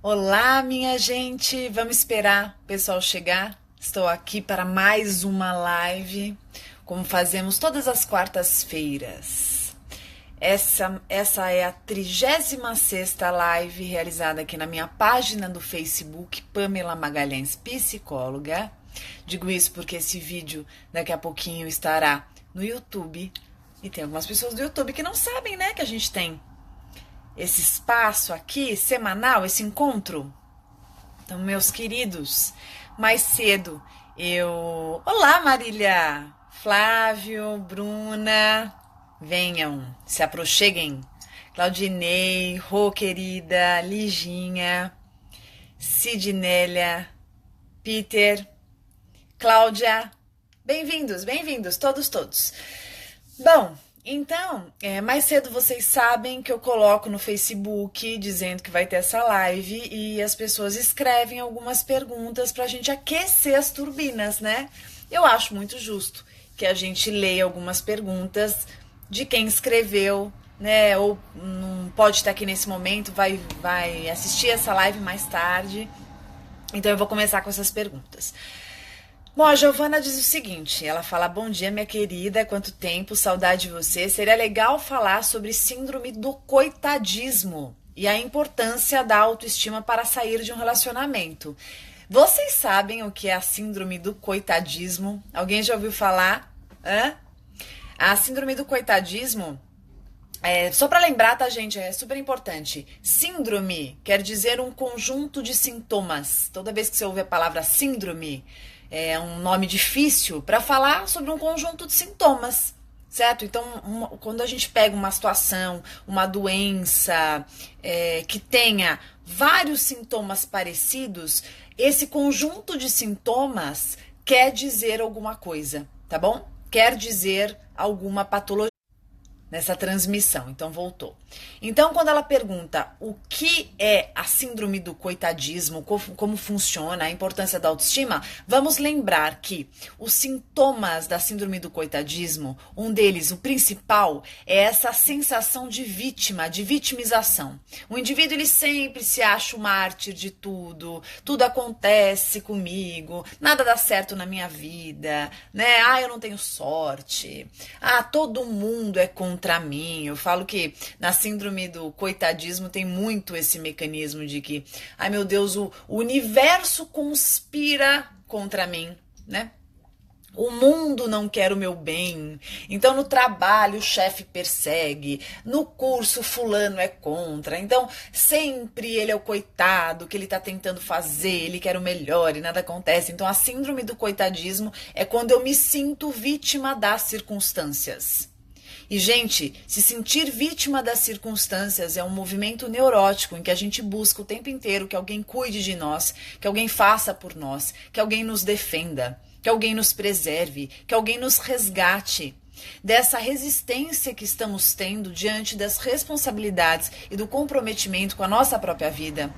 Olá, minha gente! Vamos esperar o pessoal chegar? Estou aqui para mais uma live, como fazemos todas as quartas-feiras. Essa é a 36ª live realizada aqui na minha página do Facebook, Pamela Magalhães Psicóloga. Digo isso porque esse vídeo daqui a pouquinho estará no YouTube. E tem algumas pessoas do YouTube que não sabem, né, que a gente tem esse espaço aqui, semanal, esse encontro. Então, meus queridos, mais cedo Olá, Marília, Flávio, Bruna, venham, se aproxeguem. Claudinei, Rô, querida, Liginha, Sidnélia, Peter, Cláudia, bem-vindos, todos. Bom, então, mais cedo vocês sabem que eu coloco no Facebook dizendo que vai ter essa live e as pessoas escrevem algumas perguntas para a gente aquecer as turbinas, né? Eu acho muito justo que a gente leia algumas perguntas de quem escreveu, né? Ou não pode estar aqui nesse momento, vai assistir essa live mais tarde. Então eu vou começar com essas perguntas. Bom, a Giovana diz o seguinte, ela fala: bom dia, minha querida, quanto tempo, saudade de você. Seria legal falar sobre síndrome do coitadismo e a importância da autoestima para sair de um relacionamento. Vocês sabem o que é a síndrome do coitadismo? Alguém já ouviu falar? A síndrome do coitadismo, só para lembrar, tá, gente, é super importante. Síndrome quer dizer um conjunto de sintomas. Toda vez que você ouve a palavra síndrome, é um nome difícil para falar sobre um conjunto de sintomas, certo? Então, quando a gente pega uma situação, uma doença que tenha vários sintomas parecidos, esse conjunto de sintomas quer dizer alguma coisa, tá bom? Quer dizer alguma patologia nessa transmissão. Então, voltou. Então, quando ela pergunta o que é a síndrome do coitadismo, como funciona, a importância da autoestima, vamos lembrar que os sintomas da síndrome do coitadismo, um deles, o principal, é essa sensação de vítima, de vitimização. O indivíduo, ele sempre se acha o mártir de tudo, tudo acontece comigo, nada dá certo na minha vida, né? Eu não tenho sorte. Todo mundo é contra mim. Eu falo que na síndrome do coitadismo tem muito esse mecanismo de que, ai meu Deus, o universo conspira contra mim, né? O mundo não quer o meu bem. Então no trabalho o chefe persegue, no curso fulano é contra. Então sempre ele é o coitado que ele tá tentando fazer, ele quer o melhor e nada acontece. Então a síndrome do coitadismo é quando eu me sinto vítima das circunstâncias. E, gente, se sentir vítima das circunstâncias é um movimento neurótico em que a gente busca o tempo inteiro que alguém cuide de nós, que alguém faça por nós, que alguém nos defenda, que alguém nos preserve, que alguém nos resgate dessa resistência que estamos tendo diante das responsabilidades e do comprometimento com a nossa própria vida.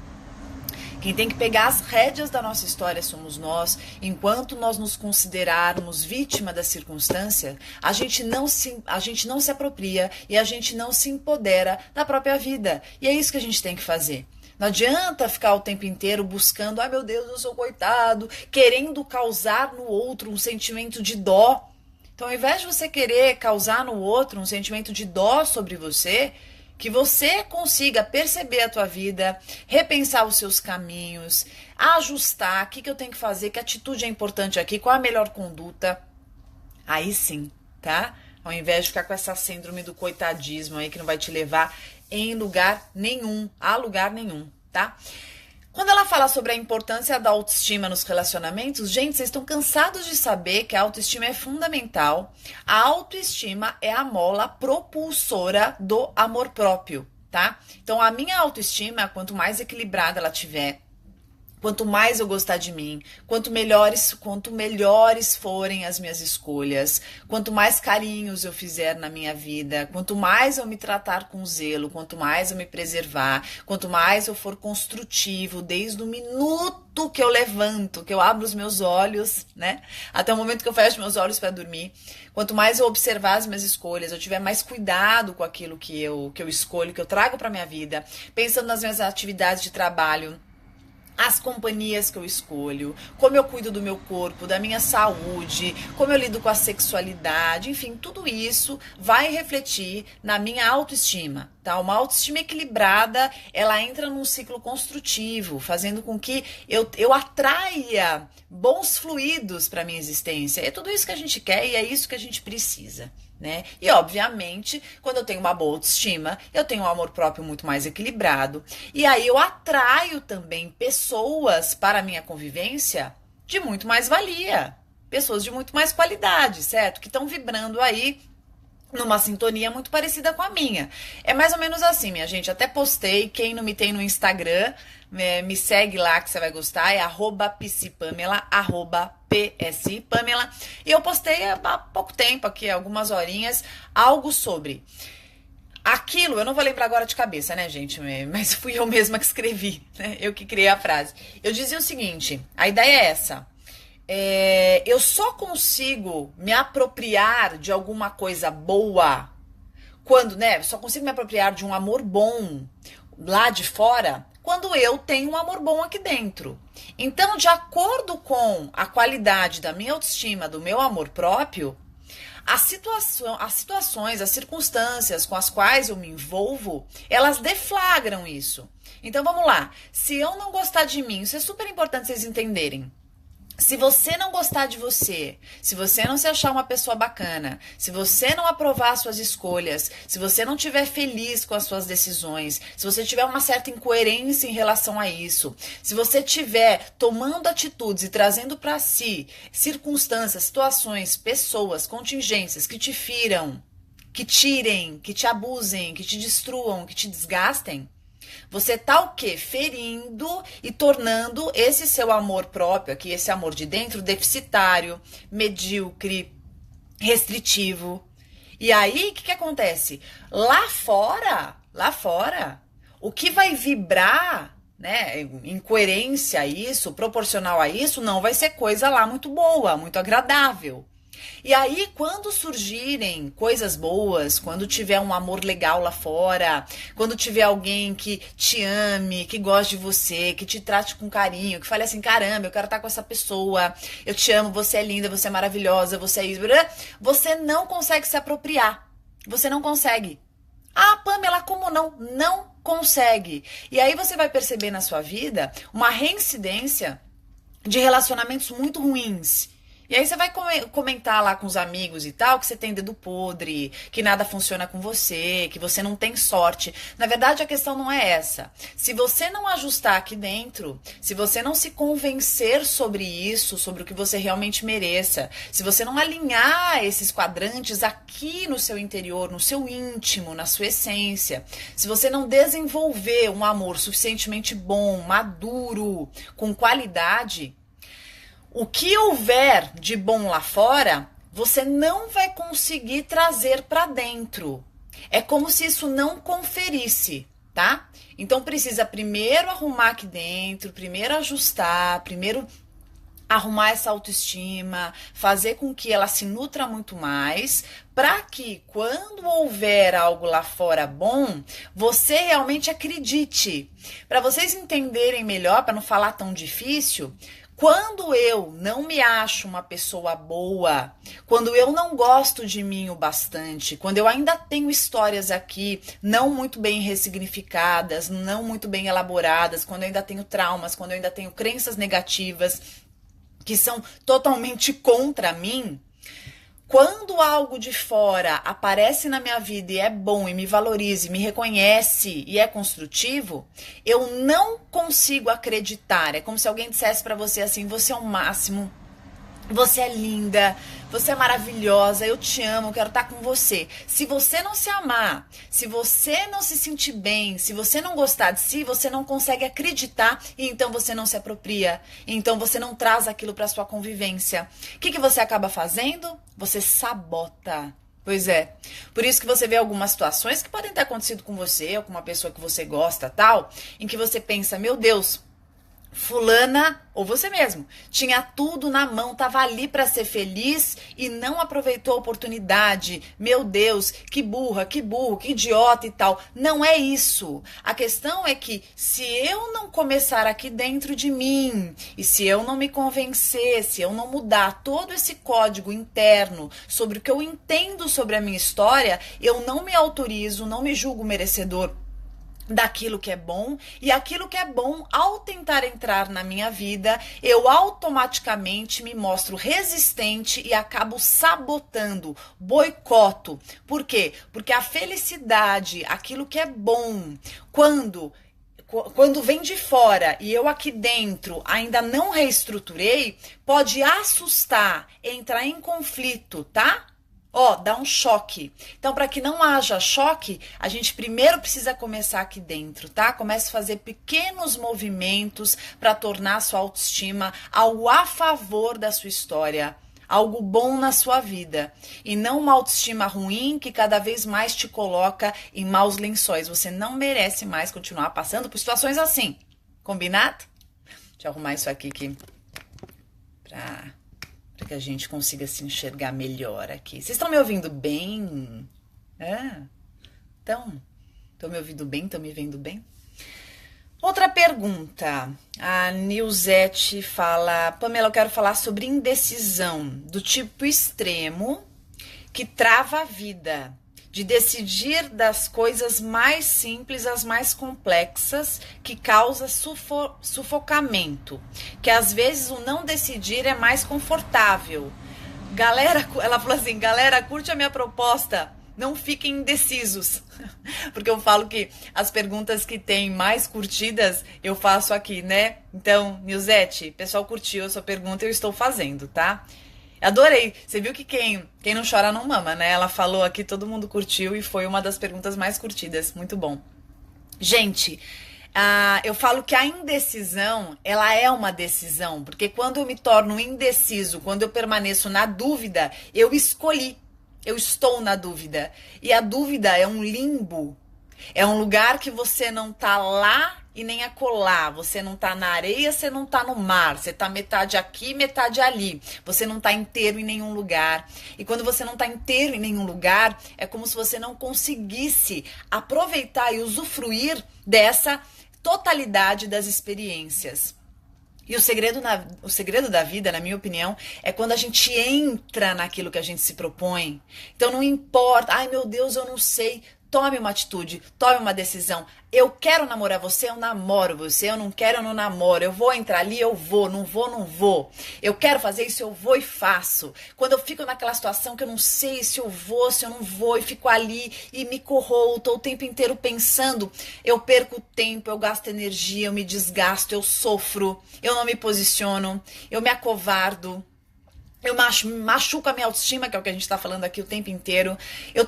Quem tem que pegar as rédeas da nossa história somos nós. Enquanto nós nos considerarmos vítima da circunstância, a gente não se apropria e a gente não se empodera da própria vida. E é isso que a gente tem que fazer. Não adianta ficar o tempo inteiro buscando, ai meu Deus, eu sou coitado, querendo causar no outro um sentimento de dó. Então, ao invés de você querer causar no outro um sentimento de dó sobre você, que você consiga perceber a tua vida, repensar os seus caminhos, ajustar o que eu tenho que fazer, que atitude é importante aqui, qual a melhor conduta. Aí sim, tá? Ao invés de ficar com essa síndrome do coitadismo aí que não vai te levar a lugar nenhum, tá? Quando ela fala sobre a importância da autoestima nos relacionamentos, gente, vocês estão cansados de saber que a autoestima é fundamental. A autoestima é a mola propulsora do amor próprio, tá? Então, a minha autoestima, quanto mais equilibrada ela tiver, quanto mais eu gostar de mim, quanto melhores forem as minhas escolhas, quanto mais carinhos eu fizer na minha vida, quanto mais eu me tratar com zelo, quanto mais eu me preservar, quanto mais eu for construtivo desde o minuto que eu levanto, que eu abro os meus olhos, né? Até o momento que eu fecho meus olhos para dormir, quanto mais eu observar as minhas escolhas, eu tiver mais cuidado com aquilo que eu escolho, que eu trago para minha vida, pensando nas minhas atividades de trabalho, as companhias que eu escolho, como eu cuido do meu corpo, da minha saúde, como eu lido com a sexualidade, enfim, tudo isso vai refletir na minha autoestima, tá? Uma autoestima equilibrada, ela entra num ciclo construtivo, fazendo com que eu atraia bons fluidos para minha existência. É tudo isso que a gente quer e é isso que a gente precisa. Né? E obviamente, quando eu tenho uma boa autoestima, eu tenho um amor próprio muito mais equilibrado. E aí eu atraio também pessoas para a minha convivência de muito mais valia. Pessoas de muito mais qualidade, certo? Que estão vibrando aí numa sintonia muito parecida com a minha. É mais ou menos assim, minha gente. Até postei, quem não me tem no Instagram, me segue lá que você vai gostar, é @psipamela, @psipamela. E eu postei há pouco tempo aqui, algumas horinhas, algo sobre aquilo, eu não vou lembrar agora de cabeça, né, gente? Mas fui eu mesma que escrevi, né? Eu que criei a frase. Eu dizia o seguinte, a ideia é essa. Eu só consigo me apropriar de alguma coisa boa quando, né? Só consigo me apropriar de um amor bom lá de fora quando eu tenho um amor bom aqui dentro. Então, de acordo com a qualidade da minha autoestima, do meu amor próprio, as situações, as circunstâncias com as quais eu me envolvo, elas deflagram isso. Então, vamos lá. Se eu não gostar de mim, isso é super importante vocês entenderem. Se você não gostar de você, se você não se achar uma pessoa bacana, se você não aprovar as suas escolhas, se você não estiver feliz com as suas decisões, se você tiver uma certa incoerência em relação a isso, se você estiver tomando atitudes e trazendo para si circunstâncias, situações, pessoas, contingências que te firam, que tirem, que te abusem, que te destruam, que te desgastem, você tá o quê? Ferindo e tornando esse seu amor próprio aqui, esse amor de dentro, deficitário, medíocre, restritivo. E aí, o que acontece? Lá fora, o que vai vibrar, né, em coerência a isso, proporcional a isso, não vai ser coisa lá muito boa, muito agradável. E aí, quando surgirem coisas boas, quando tiver um amor legal lá fora, quando tiver alguém que te ame, que goste de você, que te trate com carinho, que fale assim, caramba, eu quero estar com essa pessoa, eu te amo, você é linda, você é maravilhosa, você é isso, você não consegue se apropriar. Você não consegue. Ah, Pamela, como não? Não consegue. E aí você vai perceber na sua vida uma reincidência de relacionamentos muito ruins. E aí você vai comentar lá com os amigos e tal, que você tem dedo podre, que nada funciona com você, que você não tem sorte. Na verdade, a questão não é essa. Se você não ajustar aqui dentro, se você não se convencer sobre isso, sobre o que você realmente mereça, se você não alinhar esses quadrantes aqui no seu interior, no seu íntimo, na sua essência, se você não desenvolver um amor suficientemente bom, maduro, com qualidade, o que houver de bom lá fora, você não vai conseguir trazer para dentro. É como se isso não conferisse, tá? Então precisa primeiro arrumar aqui dentro, primeiro ajustar, primeiro arrumar essa autoestima, fazer com que ela se nutra muito mais, para que quando houver algo lá fora bom, você realmente acredite. Para vocês entenderem melhor, para não falar tão difícil, quando eu não me acho uma pessoa boa, quando eu não gosto de mim o bastante, quando eu ainda tenho histórias aqui não muito bem ressignificadas, não muito bem elaboradas, quando eu ainda tenho traumas, quando eu ainda tenho crenças negativas que são totalmente contra mim, quando algo de fora aparece na minha vida e é bom e me valoriza, e me reconhece e é construtivo, eu não consigo acreditar. É como se alguém dissesse pra você assim, você é o máximo, você é linda, você é maravilhosa, eu te amo, eu quero estar com você. Se você não se amar, se você não se sentir bem, se você não gostar de si, você não consegue acreditar e então você não se apropria. E então você não traz aquilo para sua convivência. O que você acaba fazendo? Você sabota. Pois é. Por isso que você vê algumas situações que podem ter acontecido com você ou com uma pessoa que você gosta, tal, em que você pensa, meu Deus, fulana, ou você mesmo, tinha tudo na mão, tava ali para ser feliz e não aproveitou a oportunidade. Meu Deus, que burra, que burro, que idiota e tal. Não é isso. A questão é que se eu não começar aqui dentro de mim e se eu não me convencer, se eu não mudar todo esse código interno sobre o que eu entendo sobre a minha história, eu não me autorizo, não me julgo merecedor daquilo que é bom, e aquilo que é bom, ao tentar entrar na minha vida, eu automaticamente me mostro resistente e acabo sabotando, boicoto. Por quê? Porque a felicidade, aquilo que é bom, quando vem de fora e eu aqui dentro ainda não reestruturei, pode assustar, entrar em conflito, tá? Ó, dá um choque. Então, para que não haja choque, a gente primeiro precisa começar aqui dentro, tá? Comece a fazer pequenos movimentos para tornar a sua autoestima algo a favor da sua história, algo bom na sua vida. E não uma autoestima ruim que cada vez mais te coloca em maus lençóis. Você não merece mais continuar passando por situações assim. Combinado? Deixa eu arrumar isso aqui para que a gente consiga se enxergar melhor aqui. Vocês estão me ouvindo bem? Estão me ouvindo bem? Estão me vendo bem? Outra pergunta. A Nilzete fala: Pamela, eu quero falar sobre indecisão do tipo extremo que trava a vida, de decidir das coisas mais simples às mais complexas, que causa sufocamento, que às vezes o não decidir é mais confortável. Galera, ela falou assim: galera, curte a minha proposta, não fiquem indecisos. Porque eu falo que as perguntas que tem mais curtidas eu faço aqui, né? Então, Nilzete, pessoal curtiu a sua pergunta e eu estou fazendo, tá? Adorei. Você viu que quem não chora não mama, né? Ela falou aqui, todo mundo curtiu e foi uma das perguntas mais curtidas. Muito bom. Gente, eu falo que a indecisão, ela é uma decisão, porque quando eu me torno indeciso, quando eu permaneço na dúvida, eu escolhi. Eu estou na dúvida. E a dúvida é um limbo. É um lugar que você não tá lá e nem acolá. Você não tá na areia, você não tá no mar. Você tá metade aqui, metade ali. Você não tá inteiro em nenhum lugar. E quando você não tá inteiro em nenhum lugar, é como se você não conseguisse aproveitar e usufruir dessa totalidade das experiências. E o segredo da vida, na minha opinião, é quando a gente entra naquilo que a gente se propõe. Então não importa, ai meu Deus, eu não sei. Tome uma atitude, tome uma decisão. Eu quero namorar você, eu namoro você. Eu não quero, eu não namoro. Eu vou entrar ali, eu vou. Não vou, não vou. Eu quero fazer isso, eu vou e faço. Quando eu fico naquela situação que eu não sei se eu vou, se eu não vou, e fico ali e me corroo, tô o tempo inteiro pensando, eu perco tempo, eu gasto energia, eu me desgasto, eu sofro, eu não me posiciono, eu me acovardo. Eu machuco a minha autoestima, que é o que a gente tá falando aqui o tempo inteiro. Eu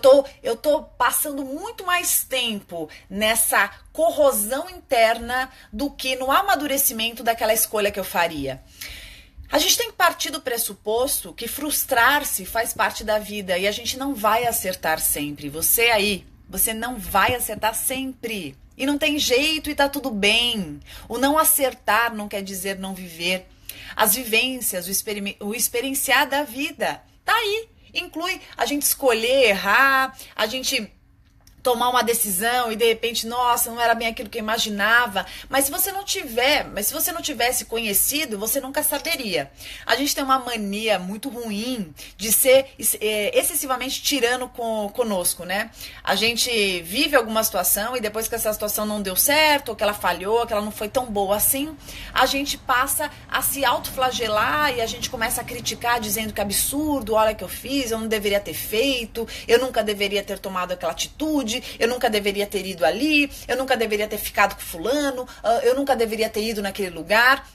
tô passando muito mais tempo nessa corrosão interna do que no amadurecimento daquela escolha que eu faria. A gente tem que partir do pressuposto que frustrar-se faz parte da vida e a gente não vai acertar sempre. Você não vai acertar sempre. E não tem jeito e tá tudo bem. O não acertar não quer dizer não viver. As vivências, o experienciar da vida, tá aí. Inclui a gente escolher errar, a gente tomar uma decisão e de repente, nossa, não era bem aquilo que eu imaginava. Mas se você não tivesse conhecido, você nunca saberia. A gente tem uma mania muito ruim de ser excessivamente tirano conosco, né? A gente vive alguma situação e depois que essa situação não deu certo, ou que ela falhou, ou que ela não foi tão boa assim, a gente passa a se autoflagelar e a gente começa a criticar dizendo que absurdo, olha o que eu fiz, eu não deveria ter feito, eu nunca deveria ter tomado aquela atitude, eu nunca deveria ter ido ali, eu nunca deveria ter ficado com fulano, eu nunca deveria ter ido naquele lugar.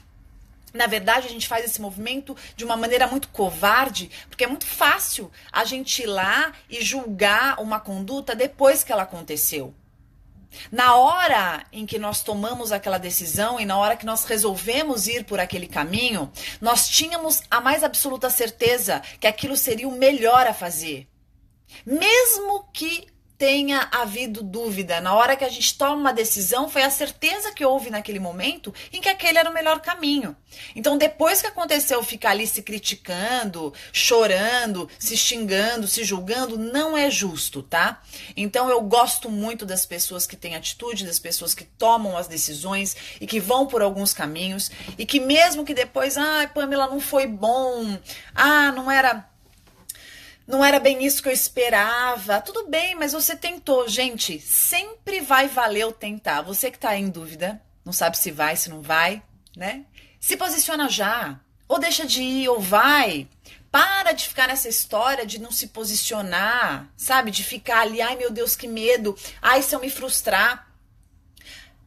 Na verdade, a gente faz esse movimento de uma maneira muito covarde, porque é muito fácil a gente ir lá e julgar uma conduta depois que ela aconteceu. Na hora em que nós tomamos aquela decisão e na hora que nós resolvemos ir por aquele caminho, nós tínhamos a mais absoluta certeza que aquilo seria o melhor a fazer. Mesmo que tenha havido dúvida. Na hora que a gente toma uma decisão, foi a certeza que houve naquele momento em que aquele era o melhor caminho. Então, depois que aconteceu ficar ali se criticando, chorando, se xingando, se julgando, não é justo, tá? Então, eu gosto muito das pessoas que têm atitude, das pessoas que tomam as decisões e que vão por alguns caminhos e que mesmo que depois, Pamela, não foi bom, não era bem isso que eu esperava. Tudo bem, mas você tentou. Gente, sempre vai valer o tentar. Você que tá em dúvida, não sabe se vai, se não vai, né? Se posiciona já. Ou deixa de ir, ou vai. Para de ficar nessa história de não se posicionar, sabe? De ficar ali, ai meu Deus, que medo. Ai, se eu me frustrar.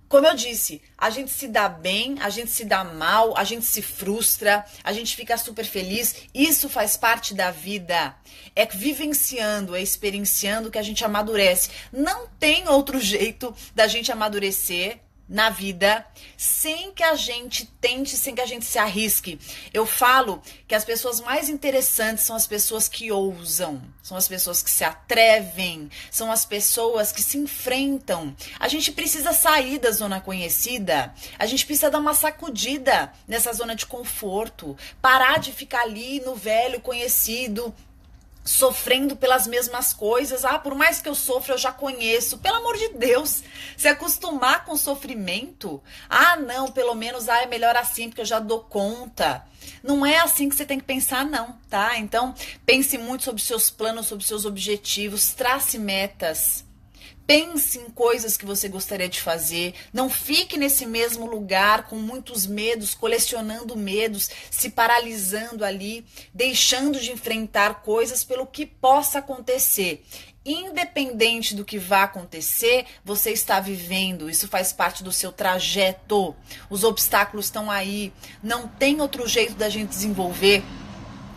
Como eu disse, a gente se dá bem, a gente se dá mal, a gente se frustra, a gente fica super feliz. Isso faz parte da vida. É vivenciando, é experienciando que a gente amadurece. Não tem outro jeito da gente amadurecer na vida sem que a gente tente, sem que a gente se arrisque. Eu falo que as pessoas mais interessantes são as pessoas que ousam, são as pessoas que se atrevem, são as pessoas que se enfrentam. A gente precisa sair da zona conhecida, a gente precisa dar uma sacudida nessa zona de conforto, parar de ficar ali no velho conhecido, sofrendo pelas mesmas coisas. Por mais que eu sofra, eu já conheço. Pelo amor de Deus, se acostumar com o sofrimento. Não, pelo menos é melhor assim, porque eu já dou conta. Não é assim que você tem que pensar, não, tá? Então, pense muito sobre seus planos, sobre seus objetivos, trace metas. Pense em coisas que você gostaria de fazer. Não fique nesse mesmo lugar com muitos medos, colecionando medos, se paralisando ali, deixando de enfrentar coisas pelo que possa acontecer. Independente do que vá acontecer, você está vivendo. Isso faz parte do seu trajeto. Os obstáculos estão aí. Não tem outro jeito da gente desenvolver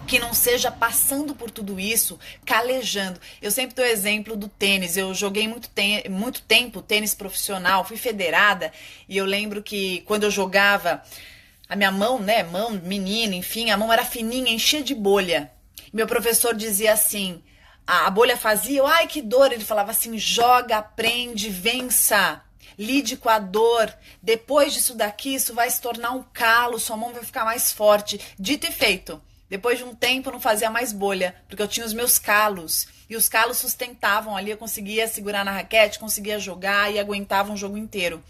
que não seja passando por tudo isso, calejando. Eu sempre dou exemplo do tênis. Eu joguei muito tempo tênis profissional, fui federada, e eu lembro que quando eu jogava, a minha mão, mão, menina, enfim, a mão era fininha, enchia de bolha. Meu professor dizia assim, a bolha fazia, ai que dor, ele falava assim, joga, aprende, vença. Lide com a dor, depois disso daqui, isso vai se tornar um calo, sua mão vai ficar mais forte. Dito e feito. Depois de um tempo, não fazia mais bolha, porque eu tinha os meus calos. E os calos sustentavam ali, eu conseguia segurar na raquete, conseguia jogar e aguentava um jogo inteiro.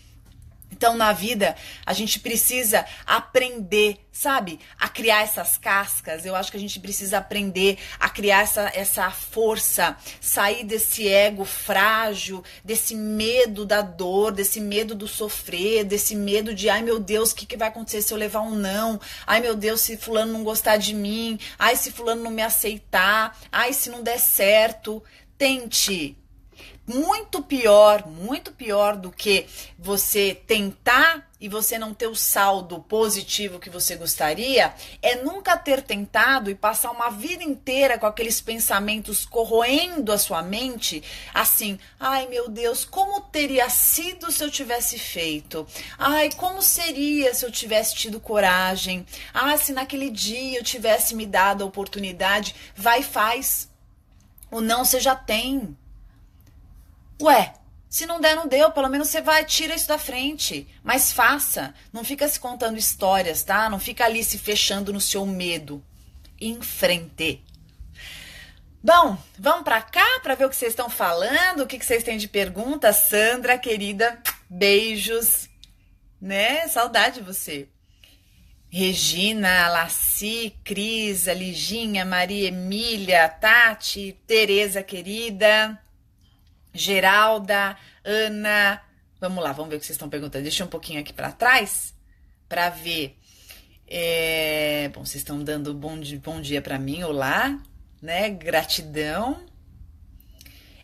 Então, na vida, a gente precisa aprender, sabe? A criar essas cascas. Eu acho que a gente precisa aprender a criar essa força, sair desse ego frágil, desse medo da dor, desse medo do sofrer, desse medo de, ai meu Deus, o que vai acontecer se eu levar um não? Ai meu Deus, se fulano não gostar de mim? Ai, se fulano não me aceitar? Ai, se não der certo? Tente. Muito pior do que você tentar e você não ter o saldo positivo que você gostaria, é nunca ter tentado e passar uma vida inteira com aqueles pensamentos corroendo a sua mente, assim, ai meu Deus, como teria sido se eu tivesse feito? Ai, como seria se eu tivesse tido coragem? Se naquele dia eu tivesse me dado a oportunidade, vai e faz. O não você já tem. Ué, se não der, não deu. Pelo menos você vai, tira isso da frente. Mas faça. Não fica se contando histórias, tá? Não fica ali se fechando no seu medo. Enfrente. Bom, vamos pra cá pra ver o que vocês estão falando, o que vocês têm de pergunta. Sandra, querida, beijos. Né? Saudade de você. Regina, Laci, Cris, Liginha, Maria Emília, Tati, Tereza, querida. Geralda, Ana, vamos lá, vamos ver o que vocês estão perguntando. Deixa um pouquinho aqui para trás, para ver. Bom, vocês estão dando bom dia para mim, olá, né? Gratidão.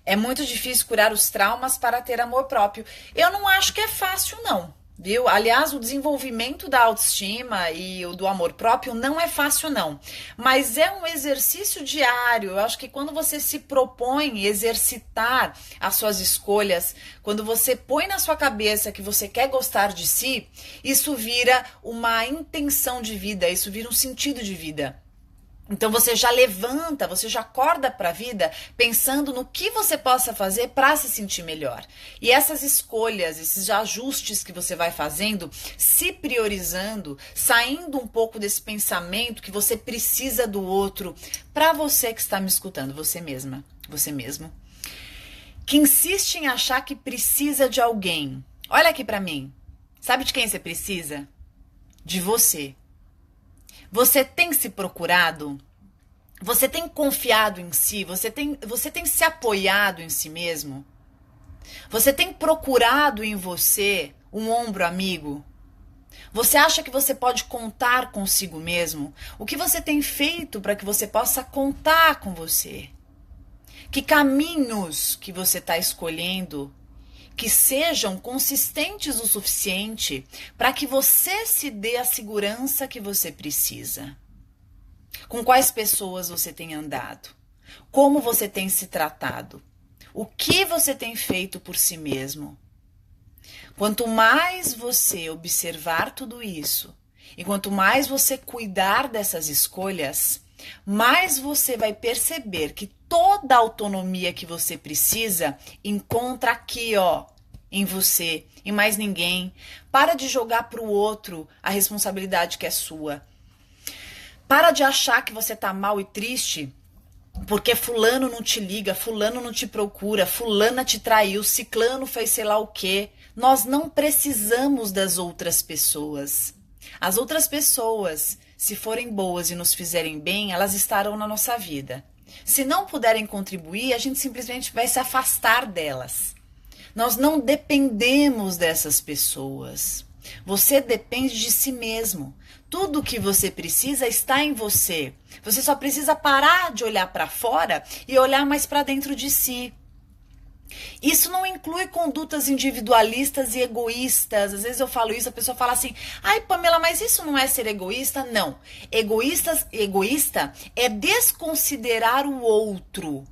É muito difícil curar os traumas para ter amor próprio. Eu não acho que é fácil, não. Viu? Aliás, o desenvolvimento da autoestima e o do amor próprio não é fácil, não. Mas é um exercício diário. Eu acho que quando você se propõe exercitar as suas escolhas, quando você põe na sua cabeça que você quer gostar de si, isso vira uma intenção de vida, isso vira um sentido de vida. Então você já levanta, você já acorda para a vida pensando no que você possa fazer para se sentir melhor. E essas escolhas, esses ajustes que você vai fazendo, se priorizando, saindo um pouco desse pensamento que você precisa do outro, para você que está me escutando, você mesma, você mesmo, que insiste em achar que precisa de alguém. Olha aqui para mim. Sabe de quem você precisa? De você. Você tem se procurado? Você tem confiado em si? Você tem se apoiado em si mesmo? Você tem procurado em você um ombro amigo? Você acha que você pode contar consigo mesmo? O que você tem feito para que você possa contar com você? Que caminhos que você está escolhendo que sejam consistentes o suficiente para que você se dê a segurança que você precisa. Com quais pessoas você tem andado? Como você tem se tratado? O que você tem feito por si mesmo? Quanto mais você observar tudo isso e quanto mais você cuidar dessas escolhas, mais você vai perceber que toda a autonomia que você precisa encontra aqui, ó, em você, em mais ninguém. Para de jogar para o outro a responsabilidade que é sua. Para de achar que você tá mal e triste porque fulano não te liga, fulano não te procura, fulana te traiu, ciclano fez sei lá o quê. Nós não precisamos das outras pessoas. As outras pessoas, se forem boas e nos fizerem bem, elas estarão na nossa vida. Se não puderem contribuir, a gente simplesmente vai se afastar delas. Nós não dependemos dessas pessoas. Você depende de si mesmo. Tudo o que você precisa está em você. Você só precisa parar de olhar para fora e olhar mais para dentro de si. Isso não inclui condutas individualistas e egoístas. Às vezes eu falo isso, a pessoa fala assim: ai, Pamela, mas isso não é ser egoísta? Não. Egoísta é desconsiderar o outro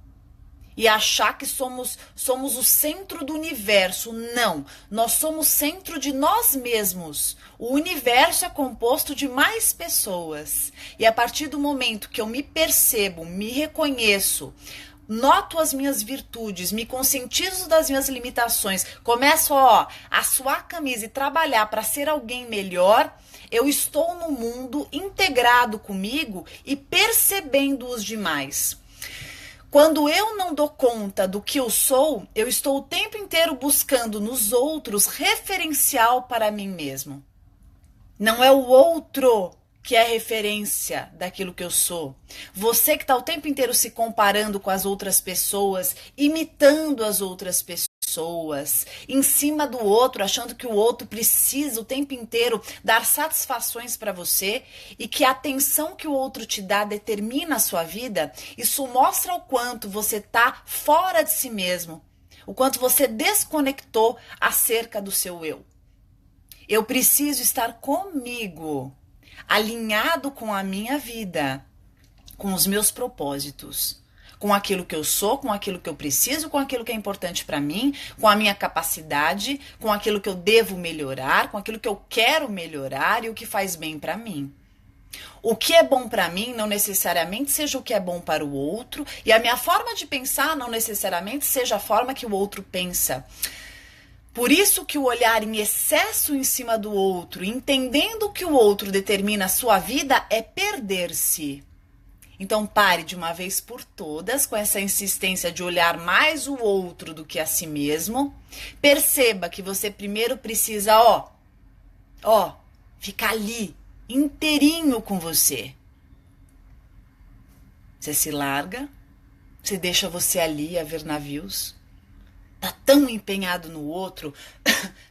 e achar que somos o centro do universo. Não, nós somos centro de nós mesmos. O universo é composto de mais pessoas. E a partir do momento que eu me percebo, me reconheço, noto as minhas virtudes, me conscientizo das minhas limitações, começo a suar a camisa e trabalhar para ser alguém melhor, eu estou no mundo integrado comigo e percebendo os demais. Quando eu não dou conta do que eu sou, eu estou o tempo inteiro buscando nos outros referencial para mim mesmo. Não é o outro que é referência daquilo que eu sou. Você que está o tempo inteiro se comparando com as outras pessoas, imitando as outras pessoas, em cima do outro, achando que o outro precisa o tempo inteiro dar satisfações para você e que a atenção que o outro te dá determina a sua vida, isso mostra o quanto você está fora de si mesmo, o quanto você desconectou acerca do seu eu. Eu preciso estar comigo, alinhado com a minha vida, com os meus propósitos, com aquilo que eu sou, com aquilo que eu preciso, com aquilo que é importante para mim, com a minha capacidade, com aquilo que eu devo melhorar, com aquilo que eu quero melhorar e o que faz bem para mim. O que é bom para mim não necessariamente seja o que é bom para o outro, e a minha forma de pensar não necessariamente seja a forma que o outro pensa. Por isso que o olhar em excesso em cima do outro, entendendo que o outro determina a sua vida, é perder-se. Então pare de uma vez por todas com essa insistência de olhar mais o outro do que a si mesmo. Perceba que você primeiro precisa, ficar ali, inteirinho com você. Você se larga, você deixa você ali a ver navios. Tá tão empenhado no outro,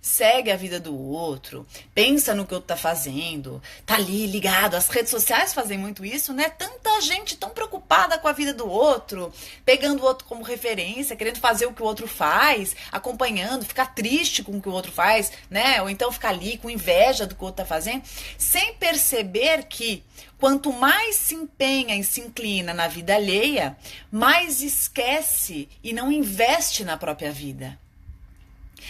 segue a vida do outro, pensa no que o outro tá fazendo, tá ali ligado. As redes sociais fazem muito isso, né? Tanta gente tão preocupada com a vida do outro, pegando o outro como referência, querendo fazer o que o outro faz, acompanhando, ficar triste com o que o outro faz, né? Ou então ficar ali com inveja do que o outro tá fazendo, sem perceber que quanto mais se empenha e se inclina na vida alheia, mais esquece e não investe na própria vida.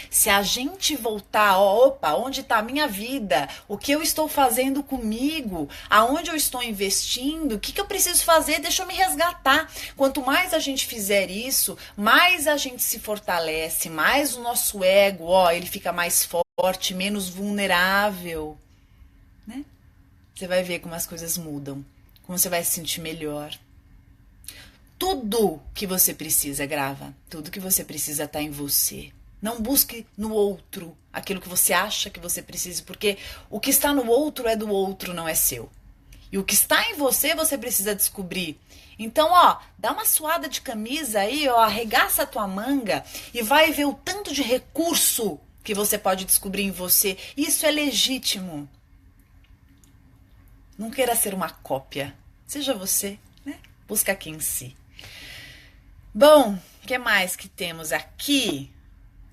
Se a gente voltar, ó, opa, onde está a minha vida? O que eu estou fazendo comigo? Aonde eu estou investindo? O que eu preciso fazer? Deixa eu me resgatar. Quanto mais a gente fizer isso, mais a gente se fortalece, mais o nosso ego, ó, ele fica mais forte, menos vulnerável, né? Você vai ver como as coisas mudam, como você vai se sentir melhor. Tudo que você precisa, grava. Tudo que você precisa está em você. Não busque no outro aquilo que você acha que você precisa, porque o que está no outro é do outro, não é seu. E o que está em você, você precisa descobrir. Então, ó, dá uma suada de camisa aí, ó, arregaça a tua manga e vai ver o tanto de recurso que você pode descobrir em você. Isso é legítimo. Não queira ser uma cópia. Seja você, né? Busca aqui em si. Bom, o que mais que temos aqui?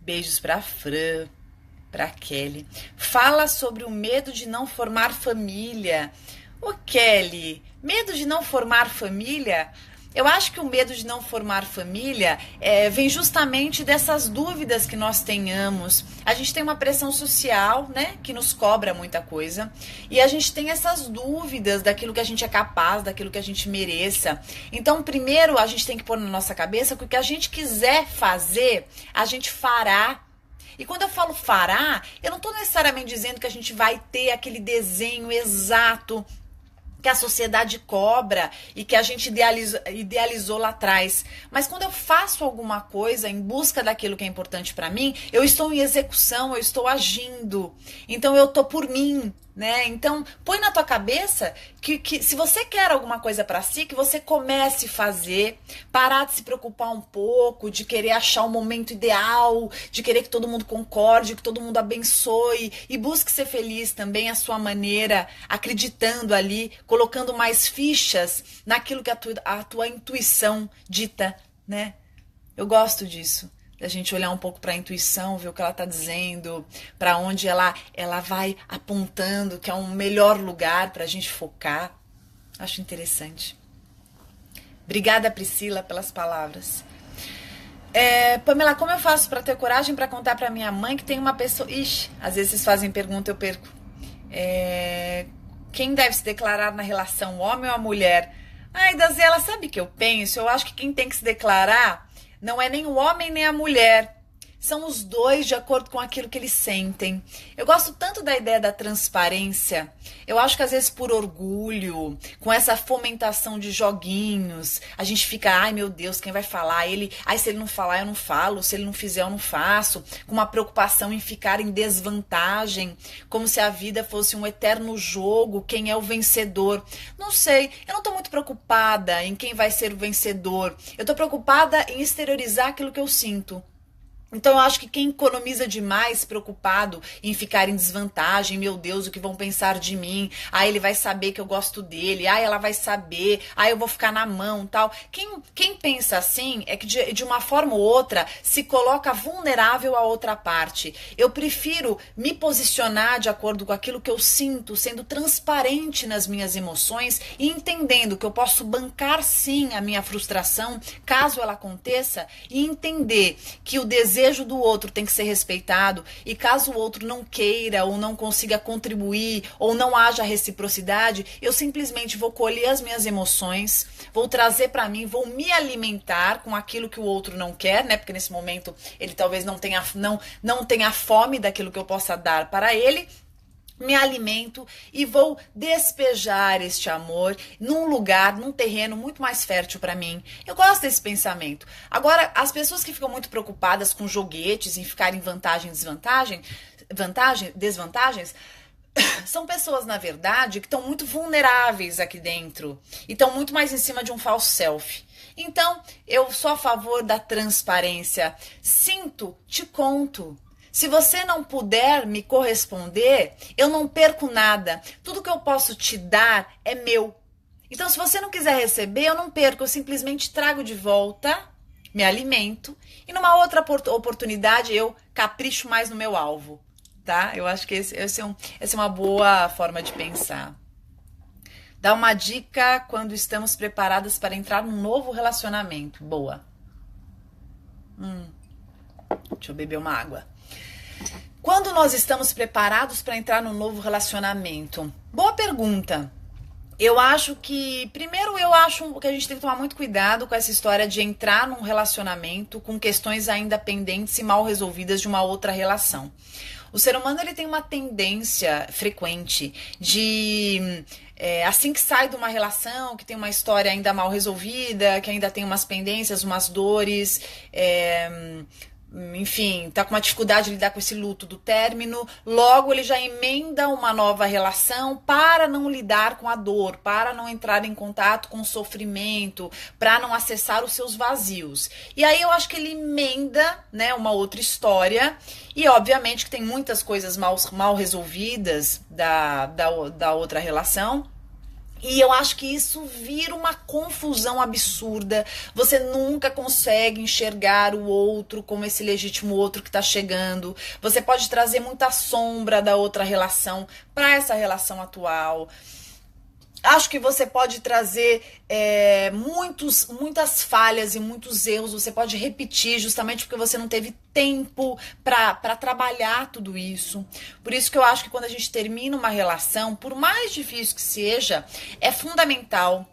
Beijos pra Fran, pra Kelly. Fala sobre o medo de não formar família. Ô Kelly, medo de não formar família? Eu acho que o medo de não formar família vem justamente dessas dúvidas que nós tenhamos. A gente tem uma pressão social, né, que nos cobra muita coisa. E a gente tem essas dúvidas daquilo que a gente é capaz, daquilo que a gente mereça. Então, primeiro, a gente tem que pôr na nossa cabeça que o que a gente quiser fazer, a gente fará. E quando eu falo fará, eu não estou necessariamente dizendo que a gente vai ter aquele desenho exato que a sociedade cobra e que a gente idealizou lá atrás. Mas quando eu faço alguma coisa em busca daquilo que é importante para mim, eu estou em execução, eu estou agindo. Então eu tô por mim, né? Então põe na tua cabeça que se você quer alguma coisa para si, que você comece a fazer, parar de se preocupar um pouco, de querer achar o momento ideal, de querer que todo mundo concorde, que todo mundo abençoe e busque ser feliz também à sua maneira, acreditando ali, colocando mais fichas naquilo que a tua intuição dita, né? Eu gosto disso, da gente olhar um pouco para a intuição, ver o que ela está dizendo, para onde ela vai apontando, que é um melhor lugar para a gente focar. Acho interessante. Obrigada, Priscila, pelas palavras. Pamela, como eu faço para ter coragem para contar para minha mãe que tem uma pessoa... Ixi, às vezes vocês fazem pergunta, eu perco. Quem deve se declarar na relação, o homem ou a mulher? Ai, Daziela, sabe o que eu penso? Eu acho que quem tem que se declarar não é nem o homem nem a mulher. São os dois de acordo com aquilo que eles sentem. Eu gosto tanto da ideia da transparência. Eu acho que às vezes por orgulho, com essa fomentação de joguinhos, a gente fica, ai meu Deus, quem vai falar? Se ele não falar, eu não falo. Se ele não fizer, eu não faço. Com uma preocupação em ficar em desvantagem, como se a vida fosse um eterno jogo, quem é o vencedor. Não sei, eu não tô muito preocupada em quem vai ser o vencedor. Eu tô preocupada em exteriorizar aquilo que eu sinto. Então eu acho que quem economiza demais, preocupado em ficar em desvantagem, meu Deus, o que vão pensar de mim? Ele vai saber que eu gosto dele, ela vai saber, eu vou ficar na mão, tal. Quem pensa assim é que de uma forma ou outra se coloca vulnerável à outra parte. Eu prefiro me posicionar de acordo com aquilo que eu sinto, sendo transparente nas minhas emoções e entendendo que eu posso bancar sim a minha frustração, caso ela aconteça, e entender que o desejo do outro tem que ser respeitado e caso o outro não queira ou não consiga contribuir ou não haja reciprocidade, eu simplesmente vou colher as minhas emoções, vou trazer para mim, vou me alimentar com aquilo que o outro não quer, né? Porque nesse momento ele talvez não tenha fome daquilo que eu possa dar para ele. Me alimento e vou despejar este amor num lugar, num terreno muito mais fértil para mim. Eu gosto desse pensamento. Agora, as pessoas que ficam muito preocupadas com joguetes, em ficar em desvantagens, são pessoas, na verdade, que estão muito vulneráveis aqui dentro e estão muito mais em cima de um falso self. Então, eu sou a favor da transparência. Sinto, te conto. Se você não puder me corresponder, eu não perco nada. Tudo que eu posso te dar é meu. Então, se você não quiser receber, eu não perco. Eu simplesmente trago de volta, me alimento. E numa outra oportunidade, eu capricho mais no meu alvo. Tá? Eu acho que essa é uma boa forma de pensar. Dá uma dica quando estamos preparadas para entrar num novo relacionamento. Boa. Deixa eu beber uma água. Quando nós estamos preparados para entrar num novo relacionamento? Boa pergunta. Eu acho que, primeiro, eu acho que a gente tem que tomar muito cuidado com essa história de entrar num relacionamento com questões ainda pendentes e mal resolvidas de uma outra relação. O ser humano ele tem uma tendência frequente de, assim que sai de uma relação, que tem uma história ainda mal resolvida, que ainda tem umas pendências, umas dores, enfim, tá com uma dificuldade de lidar com esse luto do término, logo ele já emenda uma nova relação para não lidar com a dor, para não entrar em contato com o sofrimento, para não acessar os seus vazios. E aí eu acho que ele emenda, né, uma outra história, e obviamente que tem muitas coisas mal resolvidas da outra relação. E eu acho que isso vira uma confusão absurda. Você nunca consegue enxergar o outro como esse legítimo outro que está chegando. Você pode trazer muita sombra da outra relação para essa relação atual. Acho que você pode trazer muitas falhas e muitos erros, você pode repetir justamente porque você não teve tempo para trabalhar tudo isso. Por isso que eu acho que quando a gente termina uma relação, por mais difícil que seja, é fundamental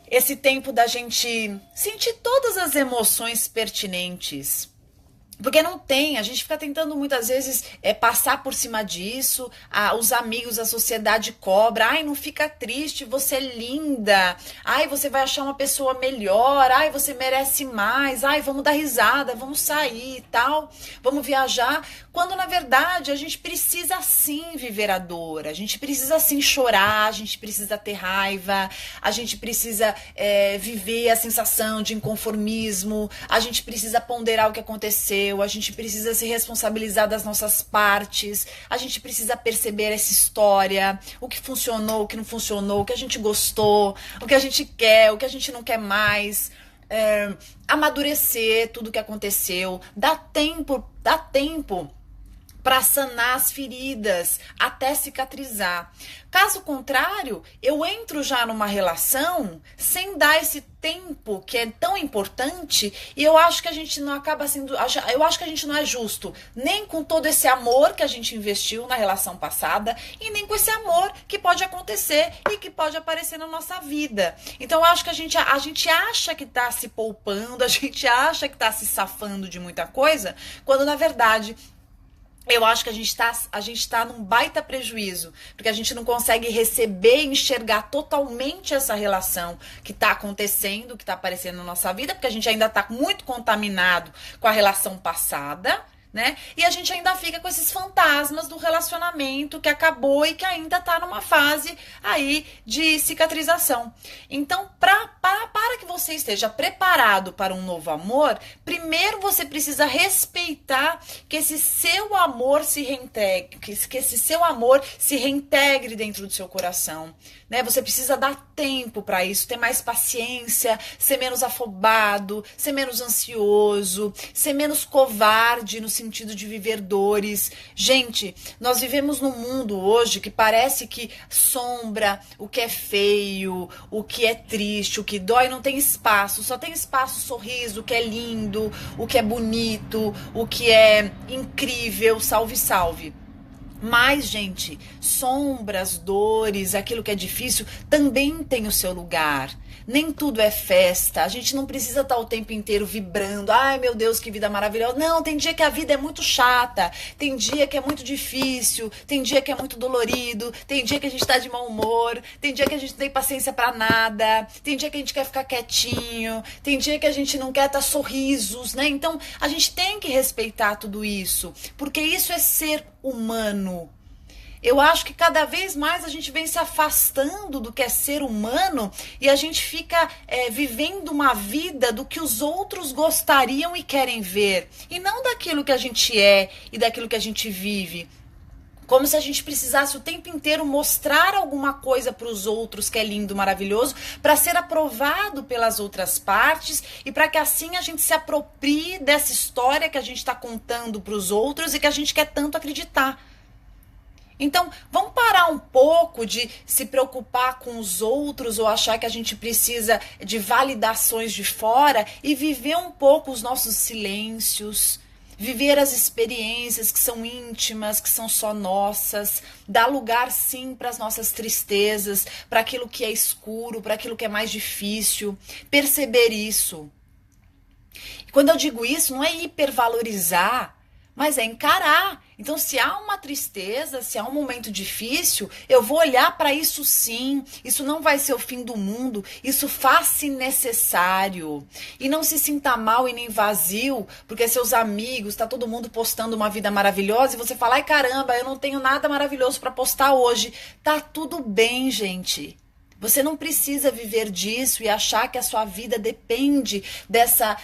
esse tempo da gente sentir todas as emoções pertinentes. Porque não tem, a gente fica tentando muitas vezes passar por cima disso, os amigos, a sociedade cobra, ai, não fica triste, você é linda, ai, você vai achar uma pessoa melhor, ai, você merece mais, ai, vamos dar risada, vamos sair e tal, vamos viajar, quando na verdade a gente precisa sim viver a dor, a gente precisa sim chorar, a gente precisa ter raiva, a gente precisa viver a sensação de inconformismo, a gente precisa ponderar o que aconteceu, a gente precisa se responsabilizar das nossas partes, a gente precisa perceber essa história, o que funcionou, o que não funcionou, o que a gente gostou, o que a gente quer, o que a gente não quer mais, amadurecer tudo o que aconteceu, dá tempo para sanar as feridas até cicatrizar. Caso contrário, eu entro já numa relação sem dar esse tempo que é tão importante e eu acho que a gente não acaba sendo, eu acho que a gente não é justo nem com todo esse amor que a gente investiu na relação passada e nem com esse amor que pode acontecer e que pode aparecer na nossa vida. Então eu acho que a gente acha que tá se poupando, a gente acha que tá se safando de muita coisa, quando na verdade eu acho que a gente tá num baita prejuízo, porque a gente não consegue receber e enxergar totalmente essa relação que tá acontecendo, que tá aparecendo na nossa vida, porque a gente ainda tá muito contaminado com a relação passada, né? E a gente ainda fica com esses fantasmas do relacionamento que acabou e que ainda tá numa fase aí de cicatrização. Então, para que você esteja preparado para um novo amor, primeiro você precisa respeitar que esse seu amor se reintegre, que esse seu amor se reintegre dentro do seu coração, né? Você precisa dar tempo para isso, ter mais paciência, ser menos afobado, ser menos ansioso, ser menos covarde no sentido de viver dores. Gente, nós vivemos num mundo hoje que parece que sombra, o que é feio, o que é triste, o que dói, não tem espaço. Só tem espaço o sorriso, o que é lindo, o que é bonito, o que é incrível, salve, salve. Mas, gente, sombras, dores, aquilo que é difícil também tem o seu lugar. Nem tudo é festa. A gente não precisa estar o tempo inteiro vibrando. Ai, meu Deus, que vida maravilhosa. Não, tem dia que a vida é muito chata. Tem dia que é muito difícil. Tem dia que é muito dolorido. Tem dia que a gente tá de mau humor. Tem dia que a gente não tem paciência pra nada. Tem dia que a gente quer ficar quietinho. Tem dia que a gente não quer estar sorrisos, né? Então, a gente tem que respeitar tudo isso. Porque isso é ser humano. Eu acho que cada vez mais a gente vem se afastando do que é ser humano e a gente fica vivendo uma vida do que os outros gostariam e querem ver, e não daquilo que a gente é e daquilo que a gente vive. Como se a gente precisasse o tempo inteiro mostrar alguma coisa para os outros que é lindo, maravilhoso, para ser aprovado pelas outras partes e para que assim a gente se aproprie dessa história que a gente está contando para os outros e que a gente quer tanto acreditar. Então, vamos parar um pouco de se preocupar com os outros ou achar que a gente precisa de validações de fora e viver um pouco os nossos silêncios, viver as experiências que são íntimas, que são só nossas, dar lugar sim para as nossas tristezas, para aquilo que é escuro, para aquilo que é mais difícil, perceber isso. E quando eu digo isso, não é hipervalorizar, mas é encarar. Então, se há uma tristeza, se há um momento difícil, eu vou olhar para isso sim. Isso não vai ser o fim do mundo. Isso faz-se necessário. E não se sinta mal e nem vazio, porque seus amigos, tá todo mundo postando uma vida maravilhosa e você fala, ai caramba, eu não tenho nada maravilhoso para postar hoje. Tá tudo bem, gente. Você não precisa viver disso e achar que a sua vida depende dessa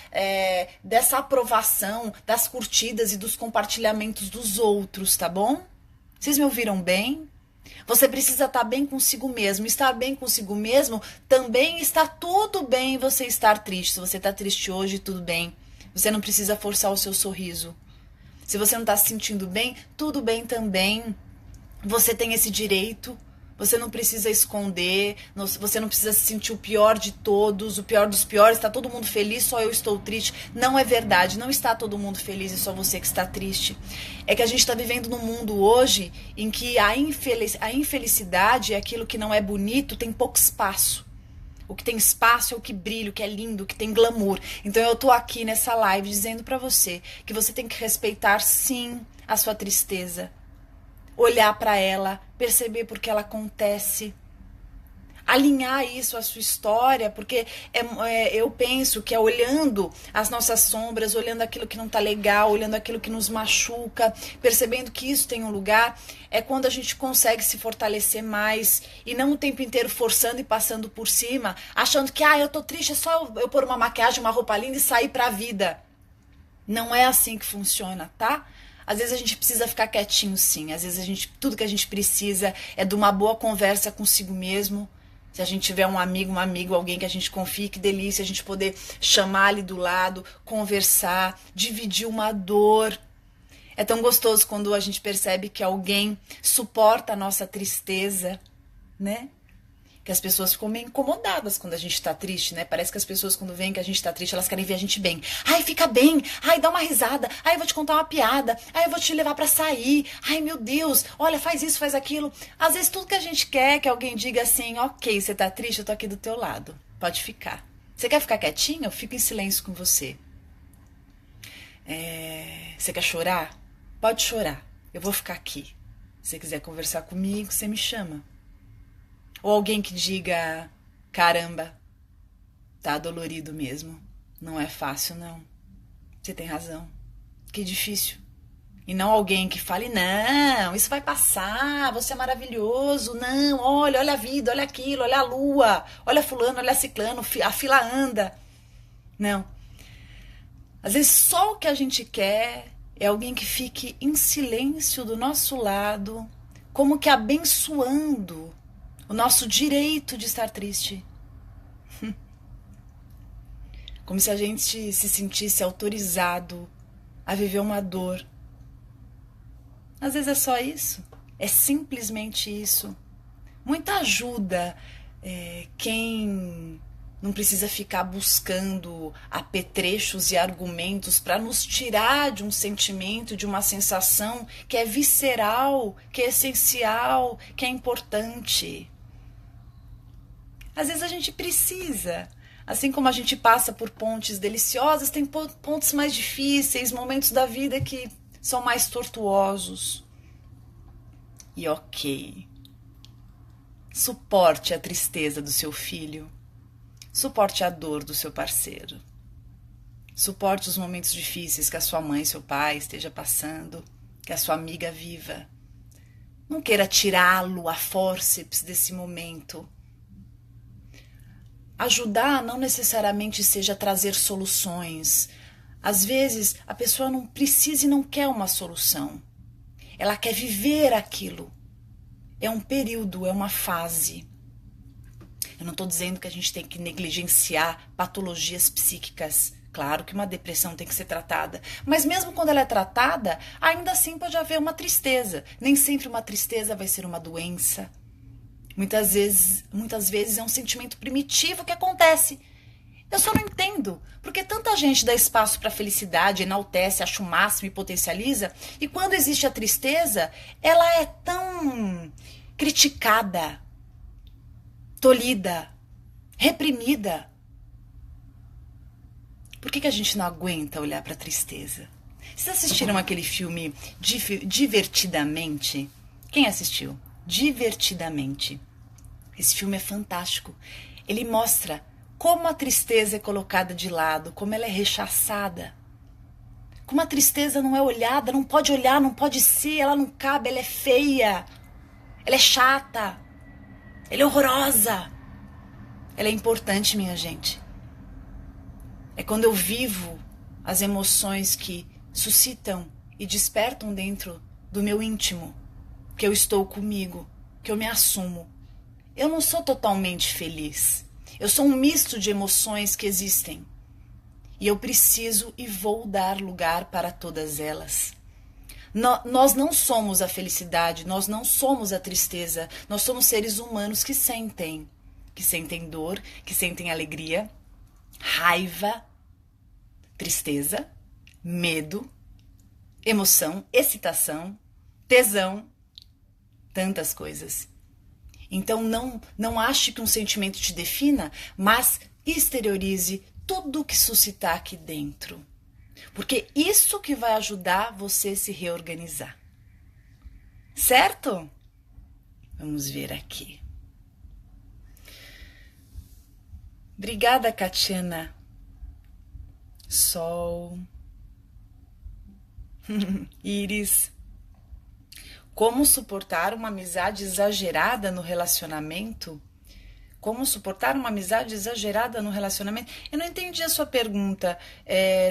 aprovação, das curtidas e dos compartilhamentos dos outros, tá bom? Vocês me ouviram bem? Você precisa estar bem consigo mesmo. Estar bem consigo mesmo também está tudo bem você estar triste. Se você está triste hoje, tudo bem. Você não precisa forçar o seu sorriso. Se você não está se sentindo bem, tudo bem também. Você tem esse direito. Você não precisa esconder, você não precisa se sentir o pior de todos, o pior dos piores, está todo mundo feliz, só eu estou triste. Não é verdade, não está todo mundo feliz e só você que está triste. É que a gente está vivendo num mundo hoje em que a infelicidade, aquilo que não é bonito, tem pouco espaço. O que tem espaço é o que brilha, o que é lindo, o que tem glamour. Então eu tô aqui nessa live dizendo pra você que você tem que respeitar sim a sua tristeza. Olhar para ela, perceber por que ela acontece, alinhar isso à sua história, porque eu penso que é olhando as nossas sombras, olhando aquilo que não tá legal, olhando aquilo que nos machuca, percebendo que isso tem um lugar, é quando a gente consegue se fortalecer mais e não o tempo inteiro forçando e passando por cima, achando que eu tô triste, é só eu pôr uma maquiagem, uma roupa linda e sair pra vida. Não é assim que funciona, tá? Às vezes a gente precisa ficar quietinho sim, às vezes tudo que a gente precisa é de uma boa conversa consigo mesmo. Se a gente tiver um amigo, alguém que a gente confie, que delícia a gente poder chamar ali do lado, conversar, dividir uma dor. É tão gostoso quando a gente percebe que alguém suporta a nossa tristeza, né? Que as pessoas ficam meio incomodadas quando a gente tá triste, né? Parece que as pessoas, quando veem que a gente tá triste, elas querem ver a gente bem. Ai, fica bem. Ai, dá uma risada. Ai, eu vou te contar uma piada. Ai, eu vou te levar pra sair. Ai, meu Deus. Olha, faz isso, faz aquilo. Às vezes, tudo que a gente quer é que alguém diga assim, ok, você tá triste, eu tô aqui do teu lado. Pode ficar. Você quer ficar quietinho? Eu fico em silêncio com você. Você quer chorar? Pode chorar. Eu vou ficar aqui. Se você quiser conversar comigo, você me chama. Ou alguém que diga, caramba, tá dolorido mesmo. Não é fácil, não. Você tem razão. Que difícil. E não alguém que fale, não, isso vai passar, você é maravilhoso. Não, olha a vida, olha aquilo, olha a lua, olha fulano, olha ciclano, a fila anda. Não. Às vezes só o que a gente quer é alguém que fique em silêncio do nosso lado, como que abençoando o nosso direito de estar triste. Como se a gente se sentisse autorizado a viver uma dor. Às vezes é só isso. É simplesmente isso. Muita ajuda quem não precisa ficar buscando apetrechos e argumentos para nos tirar de um sentimento, de uma sensação que é visceral, que é essencial, que é importante. Às vezes a gente precisa, assim como a gente passa por pontes deliciosas, tem pontos mais difíceis, momentos da vida que são mais tortuosos. E ok, suporte a tristeza do seu filho, suporte a dor do seu parceiro, suporte os momentos difíceis que a sua mãe, seu pai esteja passando, que a sua amiga viva. Não queira tirá-lo a fórceps desse momento. Ajudar não necessariamente seja trazer soluções. Às vezes, a pessoa não precisa e não quer uma solução. Ela quer viver aquilo. É um período, é uma fase. Eu não estou dizendo que a gente tem que negligenciar patologias psíquicas. Claro que uma depressão tem que ser tratada. Mas mesmo quando ela é tratada, ainda assim pode haver uma tristeza. Nem sempre uma tristeza vai ser uma doença. Muitas vezes é um sentimento primitivo que acontece. Eu só não entendo, porque tanta gente dá espaço para a felicidade, enaltece, acha o máximo e potencializa, e quando existe a tristeza, ela é tão criticada, tolhida, reprimida. Por que a gente não aguenta olhar para a tristeza? Vocês assistiram aquele filme Divertidamente? Quem assistiu? Divertidamente. Esse filme é fantástico. Ele mostra como a tristeza é colocada de lado, como ela é rechaçada. Como a tristeza não é olhada, não pode olhar, não pode ser, ela não cabe, ela é feia, ela é chata, ela é horrorosa. Ela é importante, minha gente. É quando eu vivo as emoções que suscitam e despertam dentro do meu íntimo, que eu estou comigo, que eu me assumo. Eu não sou totalmente feliz. Eu sou um misto de emoções que existem. E eu preciso e vou dar lugar para todas elas. Nós não somos a felicidade, nós não somos a tristeza. Nós somos seres humanos que sentem dor, que sentem alegria, raiva, tristeza, medo, emoção, excitação, tesão, tantas coisas. Então não ache que um sentimento te defina, mas exteriorize tudo o que suscitar aqui dentro. Porque isso que vai ajudar você a se reorganizar. Certo? Vamos ver aqui. Obrigada, Catiana. Sol. Iris. Como suportar uma amizade exagerada no relacionamento? Como suportar uma amizade exagerada no relacionamento? Eu não entendi a sua pergunta.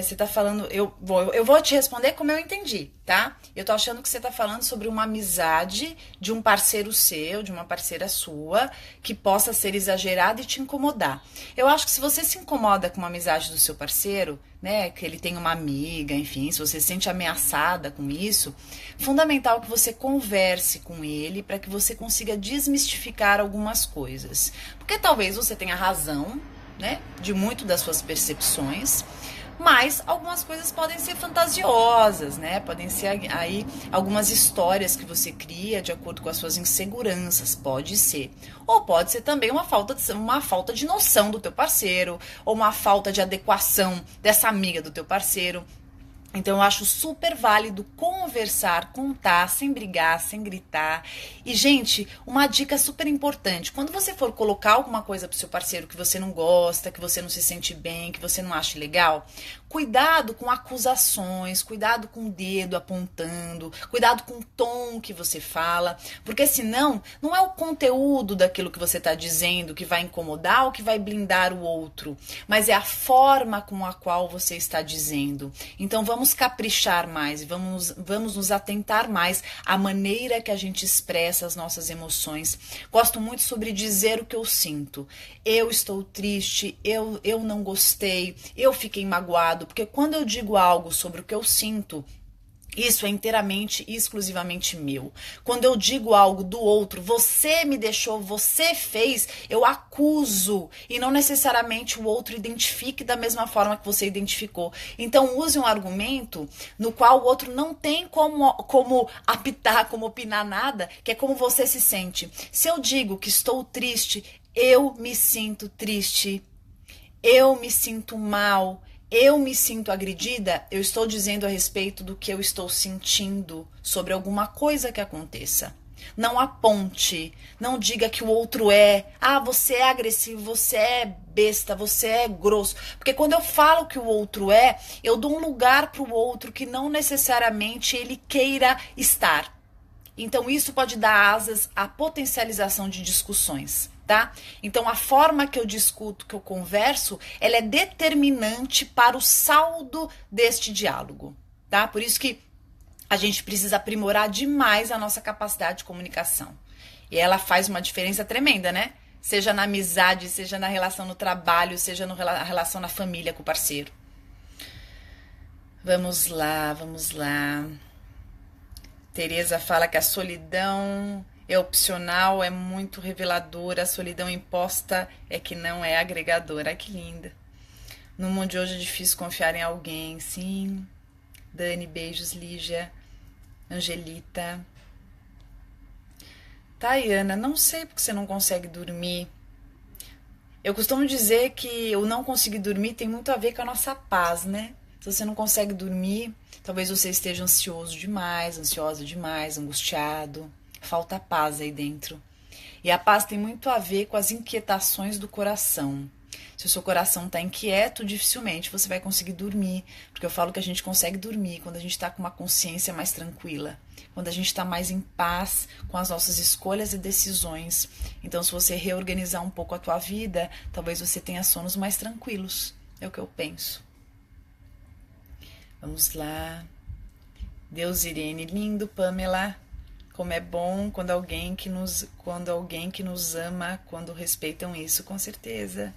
Você está falando... Eu vou te responder como eu entendi, tá? Eu tô achando que você está falando sobre uma amizade de um parceiro seu, de uma parceira sua, que possa ser exagerada e te incomodar. Eu acho que se você se incomoda com uma amizade do seu parceiro, né, que ele tem uma amiga, enfim, se você se sente ameaçada com isso, fundamental que você converse com ele para que você consiga desmistificar algumas coisas. Porque talvez você tenha razão, né, de muito das suas percepções, mas algumas coisas podem ser fantasiosas, né? Podem ser aí algumas histórias que você cria de acordo com as suas inseguranças, pode ser. Ou pode ser também uma falta de noção do teu parceiro, ou uma falta de adequação dessa amiga do teu parceiro. Então, eu acho super válido conversar, contar, sem brigar, sem gritar. E, gente, uma dica super importante. Quando você for colocar alguma coisa pro seu parceiro que você não gosta, que você não se sente bem, que você não acha legal, cuidado com acusações, cuidado com o dedo apontando, cuidado com o tom que você fala, porque senão não é o conteúdo daquilo que você está dizendo que vai incomodar ou que vai blindar o outro, mas é a forma com a qual você está dizendo. Então, vamos caprichar mais, vamos nos atentar mais à maneira que a gente expressa as nossas emoções. Gosto muito sobre dizer o que eu sinto. Eu estou triste, eu não gostei, eu fiquei magoado, porque quando eu digo algo sobre o que eu sinto, isso é inteiramente e exclusivamente meu. Quando eu digo algo do outro, você me deixou, você fez, eu acuso. E não necessariamente o outro identifique da mesma forma que você identificou. Então use um argumento no qual o outro não tem como apitar, como opinar nada, que é como você se sente. Se eu digo que estou triste, eu me sinto triste, eu me sinto mal, eu me sinto agredida, eu estou dizendo a respeito do que eu estou sentindo sobre alguma coisa que aconteça. Não aponte, não diga que o outro você é agressivo, você é besta, você é grosso. Porque quando eu falo que o outro eu dou um lugar para o outro que não necessariamente ele queira estar. Então isso pode dar asas à potencialização de discussões. Tá? Então a forma que eu discuto, que eu converso, ela é determinante para o saldo deste diálogo, tá? Por isso que a gente precisa aprimorar demais a nossa capacidade de comunicação. E ela faz uma diferença tremenda, né? Seja na amizade, seja na relação no trabalho, seja na relação na família com o parceiro. Vamos lá. Tereza fala que a solidão é opcional, é muito reveladora, a solidão imposta é que não é agregadora. Ai, que linda. No mundo de hoje é difícil confiar em alguém, sim. Dani, beijos, Lígia, Angelita. Tayana, não sei porque você não consegue dormir. Eu costumo dizer que o não conseguir dormir tem muito a ver com a nossa paz, né? Se você não consegue dormir, talvez você esteja ansioso demais, ansiosa demais, angustiado. Falta paz aí dentro. E a paz tem muito a ver com as inquietações do coração. Se o seu coração está inquieto, dificilmente você vai conseguir dormir. Porque eu falo que a gente consegue dormir quando a gente está com uma consciência mais tranquila. Quando a gente está mais em paz com as nossas escolhas e decisões. Então, se você reorganizar um pouco a tua vida, talvez você tenha sonos mais tranquilos. É o que eu penso. Vamos lá. Deus, Irene, lindo, Pamela. Como é bom quando alguém que nos ama, quando respeitam isso, com certeza.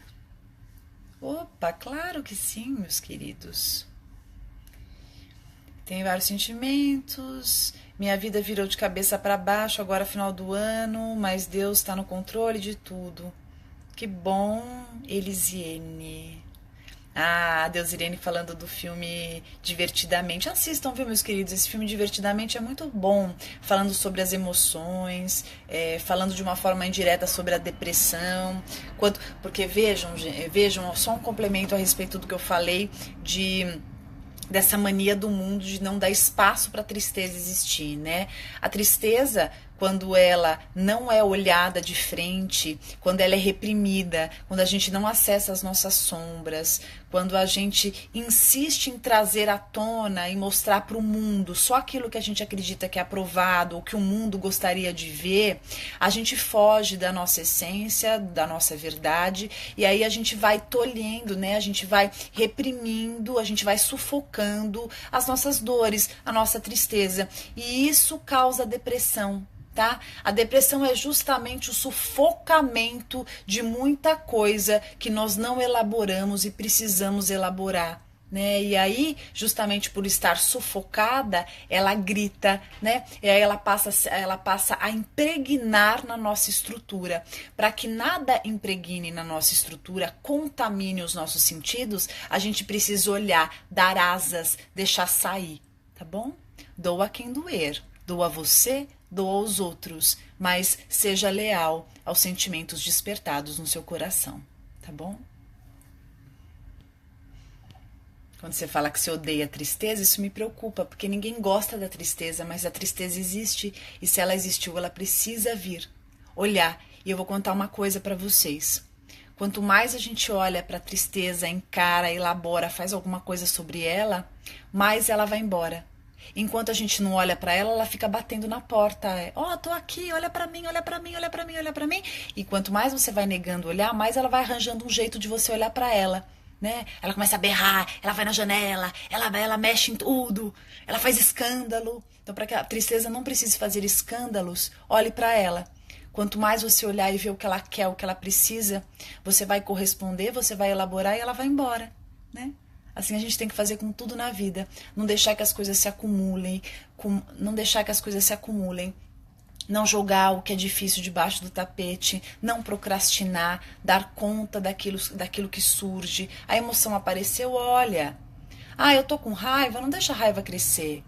Opa, claro que sim, meus queridos. Tem vários sentimentos. Minha vida virou de cabeça para baixo agora final do ano, mas Deus está no controle de tudo. Que bom, Elisiene. Ah, Deus Irene falando do filme Divertidamente. Assistam, viu, meus queridos? Esse filme Divertidamente é muito bom. Falando sobre as emoções, falando de uma forma indireta sobre a depressão. Porque vejam, só um complemento a respeito do que eu falei dessa mania do mundo de não dar espaço para a tristeza existir, né? A tristeza, quando ela não é olhada de frente, quando ela é reprimida, quando a gente não acessa as nossas sombras, quando a gente insiste em trazer à tona e mostrar para o mundo só aquilo que a gente acredita que é aprovado ou que o mundo gostaria de ver, a gente foge da nossa essência, da nossa verdade, e aí a gente vai tolhendo, né? A gente vai reprimindo, a gente vai sufocando as nossas dores, a nossa tristeza, e isso causa depressão. Tá? A depressão é justamente o sufocamento de muita coisa que nós não elaboramos e precisamos elaborar. Né? E aí, justamente por estar sufocada, ela grita, né? E aí ela passa a impregnar na nossa estrutura. Para que nada impregne na nossa estrutura, contamine os nossos sentidos, a gente precisa olhar, dar asas, deixar sair, tá bom? Doa quem doer, doa você, doa aos outros, mas seja leal aos sentimentos despertados no seu coração, tá bom? Quando você fala que você odeia a tristeza, isso me preocupa, porque ninguém gosta da tristeza, mas a tristeza existe, e se ela existiu, ela precisa vir, olhar. E eu vou contar uma coisa para vocês. Quanto mais a gente olha para a tristeza, encara, elabora, faz alguma coisa sobre ela, mais ela vai embora. Enquanto a gente não olha para ela, ela fica batendo na porta. Tô aqui, olha para mim, olha para mim, olha para mim, olha para mim. E quanto mais você vai negando olhar, mais ela vai arranjando um jeito de você olhar para ela, né? Ela começa a berrar, ela vai na janela, ela mexe em tudo, ela faz escândalo. Então, para que a tristeza não precise fazer escândalos, olhe para ela. Quanto mais você olhar e ver o que ela quer, o que ela precisa, você vai corresponder, você vai elaborar e ela vai embora, né? Assim a gente tem que fazer com tudo na vida. Não deixar que as coisas se acumulem. Não jogar o que é difícil debaixo do tapete. Não procrastinar. Dar conta daquilo que surge. A emoção apareceu, olha. Eu tô com raiva, não deixa a raiva crescer.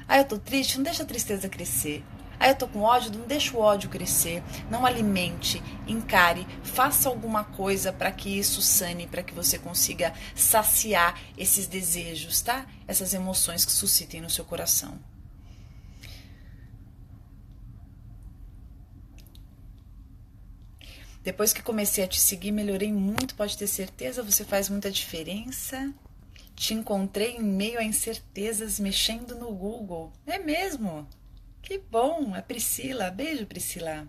Eu tô triste, não deixa a tristeza crescer. Eu tô com ódio, não deixa o ódio crescer. Não alimente, encare, faça alguma coisa para que isso sane, para que você consiga saciar esses desejos, tá? Essas emoções que suscitem no seu coração. Depois que comecei a te seguir, melhorei muito, pode ter certeza, você faz muita diferença. Te encontrei em meio a incertezas mexendo no Google. É mesmo? Que bom, é Priscila. Beijo, Priscila.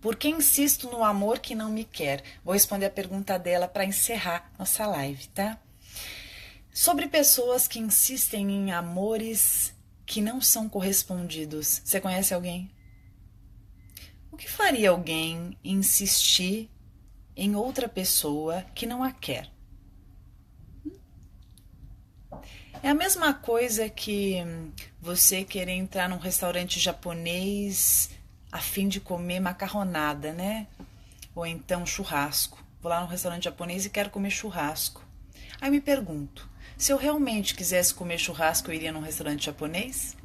Por que insisto no amor que não me quer? Vou responder a pergunta dela para encerrar nossa live, tá? Sobre pessoas que insistem em amores que não são correspondidos. Você conhece alguém? O que faria alguém insistir em outra pessoa que não a quer? É a mesma coisa que você querer entrar num restaurante japonês a fim de comer macarronada, né? Ou então churrasco. vou lá no restaurante japonês e quero comer churrasco. Aí me pergunto, se eu realmente quisesse comer churrasco, eu iria num restaurante japonês?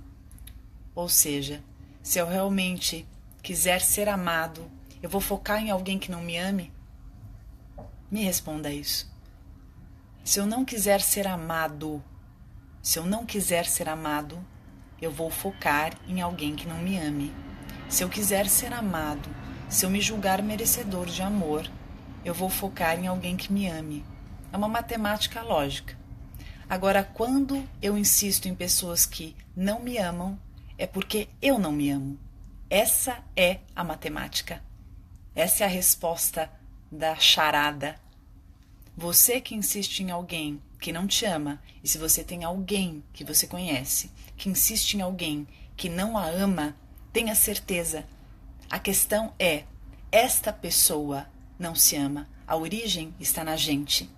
Ou seja, se eu realmente quiser ser amado, eu vou focar em alguém que não me ame? Me responda isso. Se eu não quiser ser amado, eu vou focar em alguém que não me ame. Se eu quiser ser amado, se eu me julgar merecedor de amor, eu vou focar em alguém que me ame. É uma matemática lógica. Agora, quando eu insisto em pessoas que não me amam, é porque eu não me amo. Essa é a matemática. Essa é a resposta da charada. Você que insiste em alguém que não te ama, e se você tem alguém que você conhece que insiste em alguém que não a ama, tenha certeza. A questão é, esta pessoa não se ama. A origem está na gente.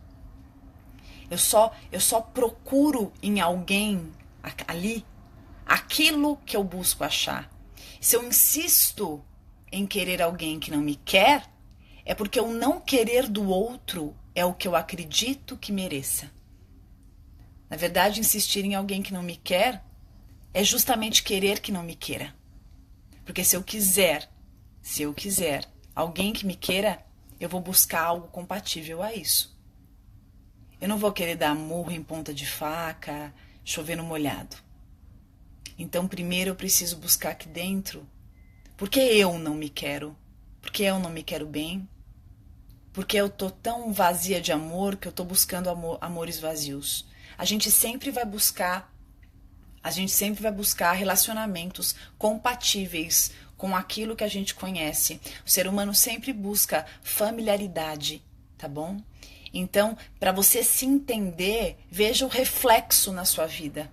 Eu só procuro em alguém ali aquilo que eu busco achar. Se eu insisto em querer alguém que não me quer, é porque o não querer do outro é o que eu acredito que mereça. Na verdade, insistir em alguém que não me quer é justamente querer que não me queira. Porque se eu quiser alguém que me queira, eu vou buscar algo compatível a isso. Eu não vou querer dar murro em ponta de faca, chover no molhado. Então, primeiro eu preciso buscar aqui dentro. Por que eu não me quero? Por que eu não me quero bem? Porque eu tô tão vazia de amor que eu tô buscando amores vazios. A gente sempre vai buscar relacionamentos compatíveis com aquilo que a gente conhece. O ser humano sempre busca familiaridade, tá bom? Então, para você se entender, veja o reflexo na sua vida.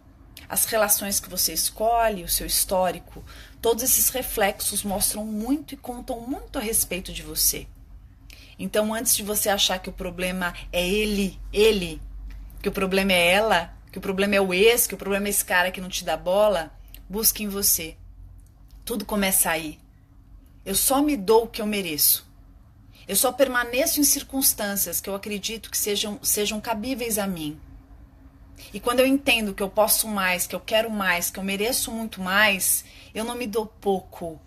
As relações que você escolhe, o seu histórico, todos esses reflexos mostram muito e contam muito a respeito de você. Então, antes de você achar que o problema é ele, que o problema é ela, que o problema é o ex, que o problema é esse cara que não te dá bola, busque em você. Tudo começa aí. Eu só me dou o que eu mereço. Eu só permaneço em circunstâncias que eu acredito que sejam cabíveis a mim. E quando eu entendo que eu posso mais, que eu quero mais, que eu mereço muito mais, eu não me dou pouco.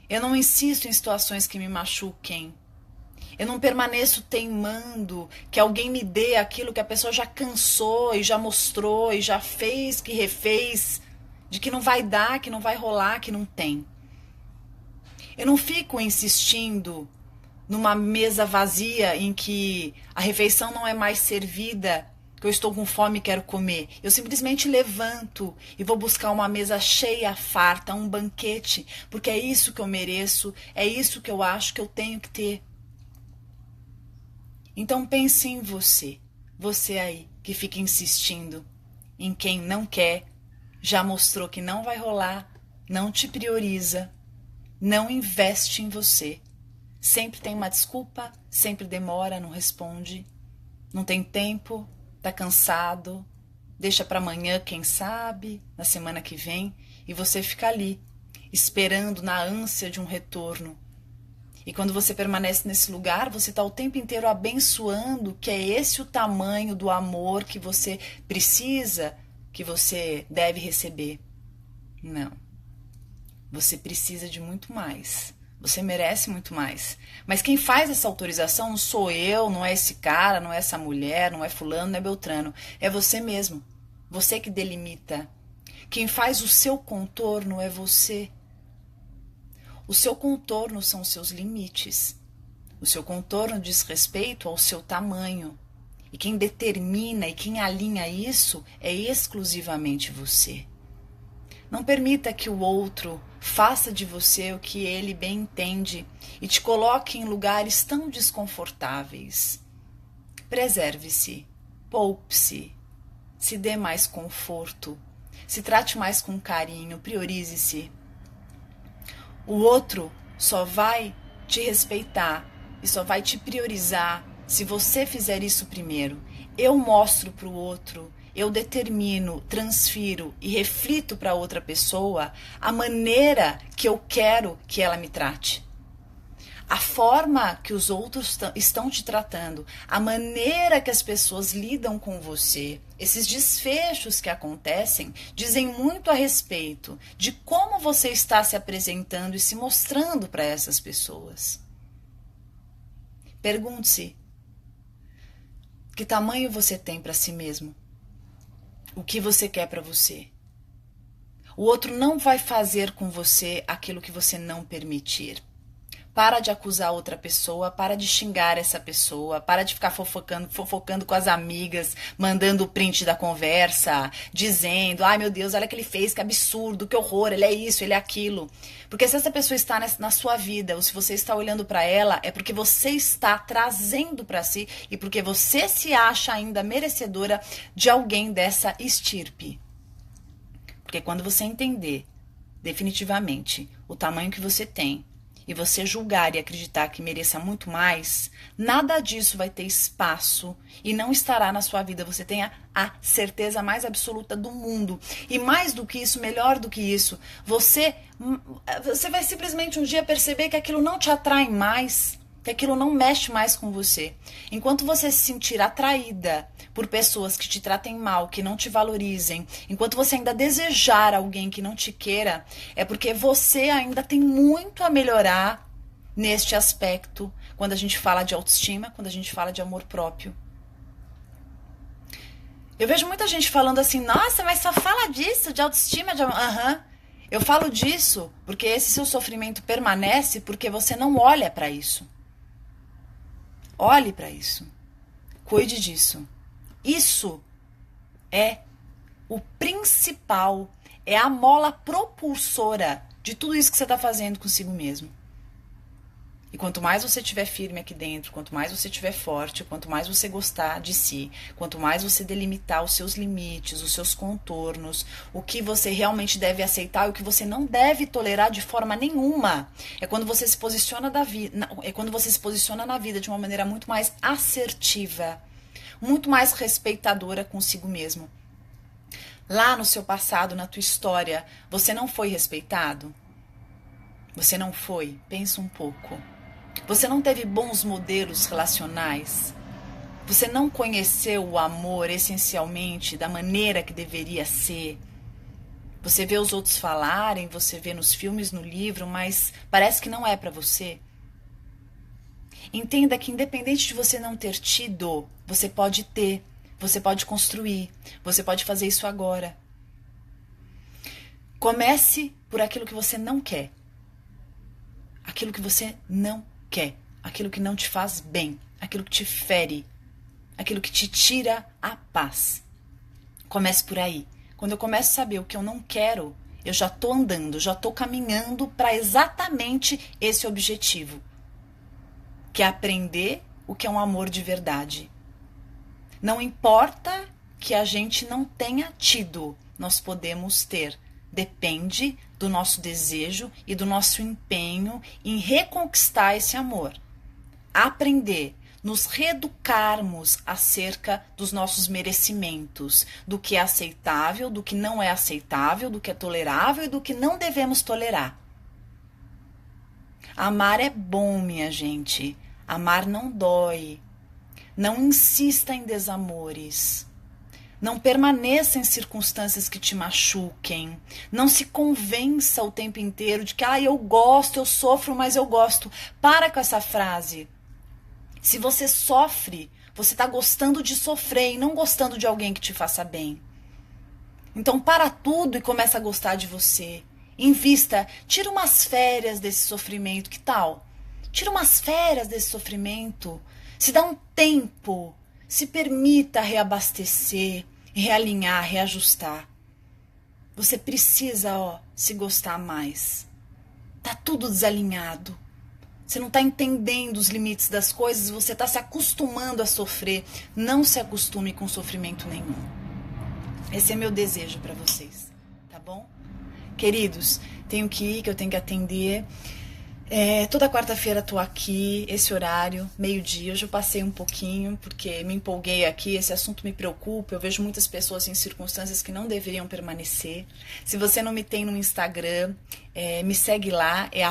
Eu não insisto em situações que me machuquem. Eu não permaneço teimando que alguém me dê aquilo que a pessoa já cansou e já mostrou e já fez, que refez, de que não vai dar, que não vai rolar, que não tem. Eu não fico insistindo numa mesa vazia em que a refeição não é mais servida, que eu estou com fome e quero comer. Eu simplesmente levanto e vou buscar uma mesa cheia, farta, um banquete, porque é isso que eu mereço, é isso que eu acho que eu tenho que ter. Então pense em você aí que fica insistindo em quem não quer, já mostrou que não vai rolar, não te prioriza, não investe em você. Sempre tem uma desculpa, sempre demora, não responde, não tem tempo, tá cansado, deixa para amanhã, quem sabe, na semana que vem, e você fica ali, esperando na ânsia de um retorno. E quando você permanece nesse lugar, você está o tempo inteiro abençoando que é esse o tamanho do amor que você precisa, que você deve receber. Não. Você precisa de muito mais. Você merece muito mais. Mas quem faz essa autorização não sou eu, não é esse cara, não é essa mulher, não é fulano, não é beltrano. É você mesmo. Você que delimita. Quem faz o seu contorno é você. O seu contorno são os seus limites. O seu contorno diz respeito ao seu tamanho. E quem determina e quem alinha isso é exclusivamente você. Não permita que o outro faça de você o que ele bem entende e te coloque em lugares tão desconfortáveis. Preserve-se, poupe-se, se dê mais conforto, se trate mais com carinho, priorize-se. O outro só vai te respeitar e só vai te priorizar se você fizer isso primeiro. Eu mostro para o outro, eu determino, transfiro e reflito para outra pessoa a maneira que eu quero que ela me trate. A forma que os outros estão te tratando, a maneira que as pessoas lidam com você, esses desfechos que acontecem, dizem muito a respeito de como você está se apresentando e se mostrando para essas pessoas. Pergunte-se: que tamanho você tem para si mesmo? O que você quer para você? O outro não vai fazer com você aquilo que você não permitir. Para de acusar outra pessoa, para de xingar essa pessoa, para de ficar fofocando com as amigas, mandando o print da conversa, dizendo: ai meu Deus, olha o que ele fez, que absurdo, que horror, ele é isso, ele é aquilo. Porque se essa pessoa está na sua vida, ou se você está olhando para ela, é porque você está trazendo para si e porque você se acha ainda merecedora de alguém dessa estirpe. Porque quando você entender definitivamente o tamanho que você tem, e você julgar e acreditar que mereça muito mais, nada disso vai ter espaço e não estará na sua vida. Você tenha a certeza mais absoluta do mundo. E mais do que isso, melhor do que isso, você vai simplesmente um dia perceber que aquilo não te atrai mais, que aquilo não mexe mais com você. Enquanto você se sentir atraída por pessoas que te tratem mal, que não te valorizem, enquanto você ainda desejar alguém que não te queira, é porque você ainda tem muito a melhorar neste aspecto, quando a gente fala de autoestima, quando a gente fala de amor próprio. Eu vejo muita gente falando assim: nossa, mas só fala disso, de autoestima, de amor. Eu falo disso porque esse seu sofrimento permanece porque você não olha para isso. Olhe para isso. Cuide disso. Isso é o principal, é a mola propulsora de tudo isso que você está fazendo consigo mesmo. E quanto mais você estiver firme aqui dentro, quanto mais você estiver forte, quanto mais você gostar de si, quanto mais você delimitar os seus limites, os seus contornos, o que você realmente deve aceitar e o que você não deve tolerar de forma nenhuma, é quando você se posiciona na vida de uma maneira muito mais assertiva, muito mais respeitadora consigo mesmo. Lá no seu passado, na tua história, você não foi respeitado? Você não foi? Pensa um pouco. Você não teve bons modelos relacionais? Você não conheceu o amor essencialmente da maneira que deveria ser? Você vê os outros falarem, você vê nos filmes, no livro, mas parece que não é para você. Entenda que independente de você não ter tido, você pode ter, você pode construir, você pode fazer isso agora. Comece por aquilo que você não quer. Aquilo que você não quer, aquilo que não te faz bem, aquilo que te fere, aquilo que te tira a paz. Comece por aí. Quando eu começo a saber o que eu não quero, eu já estou andando, já estou caminhando para exatamente esse objetivo, que é aprender o que é um amor de verdade. Não importa que a gente não tenha tido, nós podemos ter. Depende do nosso desejo e do nosso empenho em reconquistar esse amor. Aprender, nos reeducarmos acerca dos nossos merecimentos, do que é aceitável, do que não é aceitável, do que é tolerável e do que não devemos tolerar. Amar é bom, minha gente. Amar não dói. Não insista em desamores. Não permaneça em circunstâncias que te machuquem. Não se convença o tempo inteiro de que eu gosto, eu sofro, mas eu gosto. Para com essa frase. Se você sofre, você está gostando de sofrer e não gostando de alguém que te faça bem. Então para tudo e começa a gostar de você. Invista, tira umas férias desse sofrimento, que tal? Tira umas férias desse sofrimento. Se dá um tempo. Se permita reabastecer, realinhar, reajustar. Você precisa, se gostar mais. Tá tudo desalinhado. Você não está entendendo os limites das coisas, você está se acostumando a sofrer. Não se acostume com sofrimento nenhum. Esse é meu desejo para vocês, tá bom? Queridos, tenho que ir, que eu tenho que atender. Toda quarta-feira tô aqui, esse horário, meio-dia. Hoje eu passei um pouquinho porque me empolguei aqui, esse assunto me preocupa. Eu vejo muitas pessoas em circunstâncias que não deveriam permanecer. Se você não me tem no Instagram, me segue lá, é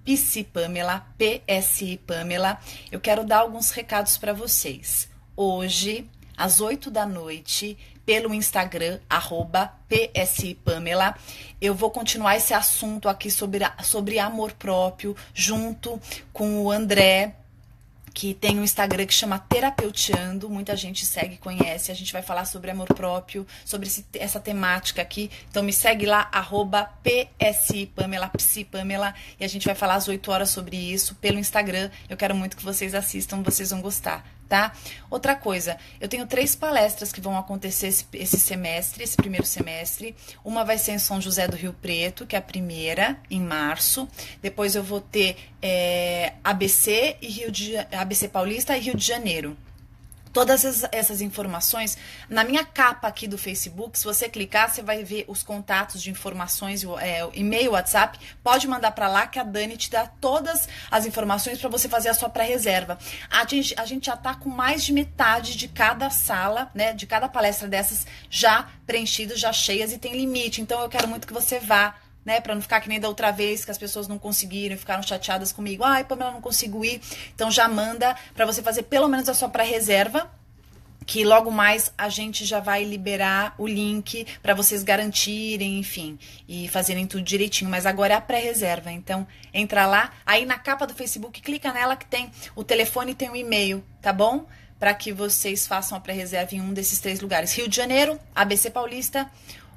Psi Pamela, PSI Pamela. Eu quero dar alguns recados para vocês. Hoje, às 8 da noite, pelo Instagram, @PSI Pamela, eu vou continuar esse assunto aqui sobre amor próprio, junto com o André, que tem um Instagram que chama Terapeuteando, muita gente segue, conhece, a gente vai falar sobre amor próprio, sobre essa temática aqui, então me segue lá, @PSI Pamela, Psi Pamela, e a gente vai falar às 8 horas sobre isso pelo Instagram. Eu quero muito que vocês assistam, vocês vão gostar, tá? Outra coisa, eu tenho 3 palestras que vão acontecer esse semestre, esse primeiro semestre. Uma vai ser em São José do Rio Preto, que é a primeira, em março. Depois eu vou ter ABC Paulista e Rio de Janeiro. Todas essas informações, na minha capa aqui do Facebook, se você clicar, você vai ver os contatos de informações, o e-mail, WhatsApp, pode mandar para lá que a Dani te dá todas as informações para você fazer a sua pré-reserva. A gente já tá com mais de metade de cada sala, né, de cada palestra dessas já preenchidas, já cheias e tem limite, então eu quero muito que você vá, né, para não ficar que nem da outra vez que as pessoas não conseguiram, ficaram chateadas comigo. Ai, Pamela, não consigo ir. Então já manda para você fazer pelo menos a sua pré-reserva, que logo mais a gente já vai liberar o link para vocês garantirem, enfim, e fazerem tudo direitinho. Mas agora é a pré-reserva, então entra lá, aí na capa do Facebook, clica nela que tem o telefone e tem o e-mail, tá bom? Para que vocês façam a pré-reserva em um desses 3 lugares. Rio de Janeiro, ABC Paulista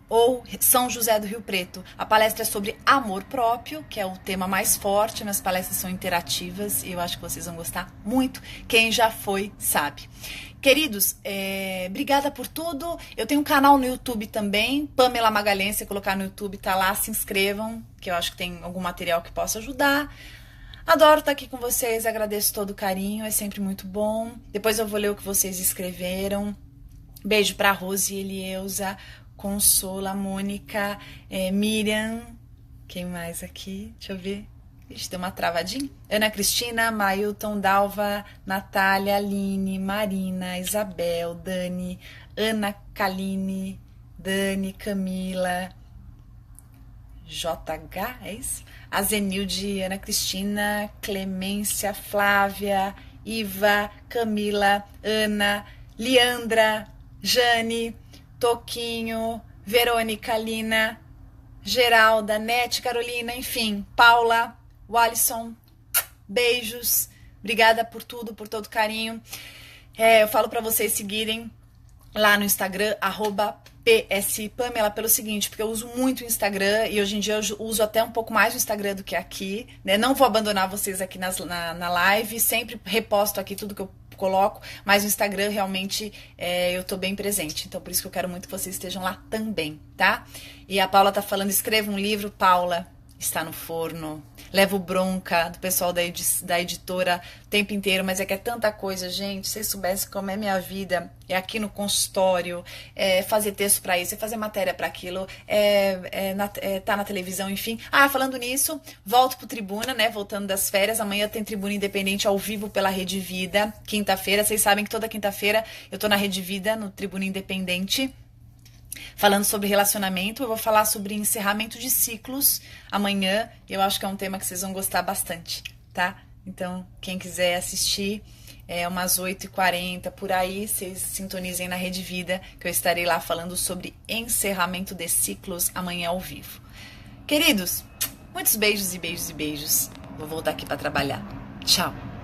ou São José do Rio Preto. A palestra é sobre amor próprio, que é o tema mais forte. Minhas palestras são interativas e eu acho que vocês vão gostar muito. Quem já foi, sabe. Queridos, obrigada por tudo. Eu tenho um canal no YouTube também, Pamela Magalhães. Se colocar no YouTube, tá lá, se inscrevam, que eu acho que tem algum material que possa ajudar. Adoro estar aqui com vocês, agradeço todo o carinho, é sempre muito bom. Depois eu vou ler o que vocês escreveram. Beijo pra Rose e Elieusa, Consola, Mônica, Miriam, quem mais aqui? Deixa eu ver. Ixi, deu uma travadinha. Ana Cristina, Mailton, Dalva, Natália, Aline, Marina, Isabel, Dani, Ana Kaline, Dani, Camila, JH, é isso? Azenilde, Ana Cristina, Clemência, Flávia, Iva, Camila, Ana, Leandra, Jane, Toquinho, Verônica, Lina, Geralda, Nete, Carolina, enfim, Paula, Walisson, beijos, obrigada por tudo, por todo carinho. Eu falo para vocês seguirem lá no Instagram, @PSI Pamela, pelo seguinte, porque eu uso muito o Instagram e hoje em dia eu uso até um pouco mais o Instagram do que aqui, né? Não vou abandonar vocês aqui na live, sempre reposto aqui tudo que eu coloco, mas no Instagram realmente eu tô bem presente, então por isso que eu quero muito que vocês estejam lá também, tá? E a Paula tá falando, escreva um livro, Paula, está no forno. Levo bronca do pessoal da editora o tempo inteiro, mas é que é tanta coisa, gente. Se vocês soubessem como é minha vida, é aqui no consultório, fazer texto para isso, fazer matéria para aquilo, tá na televisão, enfim. Falando nisso, volto pro Tribuna, né? Voltando das férias. Amanhã tem Tribuna Independente ao vivo pela Rede Vida. Quinta-feira, vocês sabem que toda quinta-feira eu tô na Rede Vida, no Tribuna Independente. Falando sobre relacionamento, eu vou falar sobre encerramento de ciclos amanhã. Eu acho que é um tema que vocês vão gostar bastante, tá? Então, quem quiser assistir, umas 8h40 por aí, vocês sintonizem na Rede Vida, que eu estarei lá falando sobre encerramento de ciclos amanhã ao vivo. Queridos, muitos beijos e beijos e beijos. Vou voltar aqui para trabalhar. Tchau!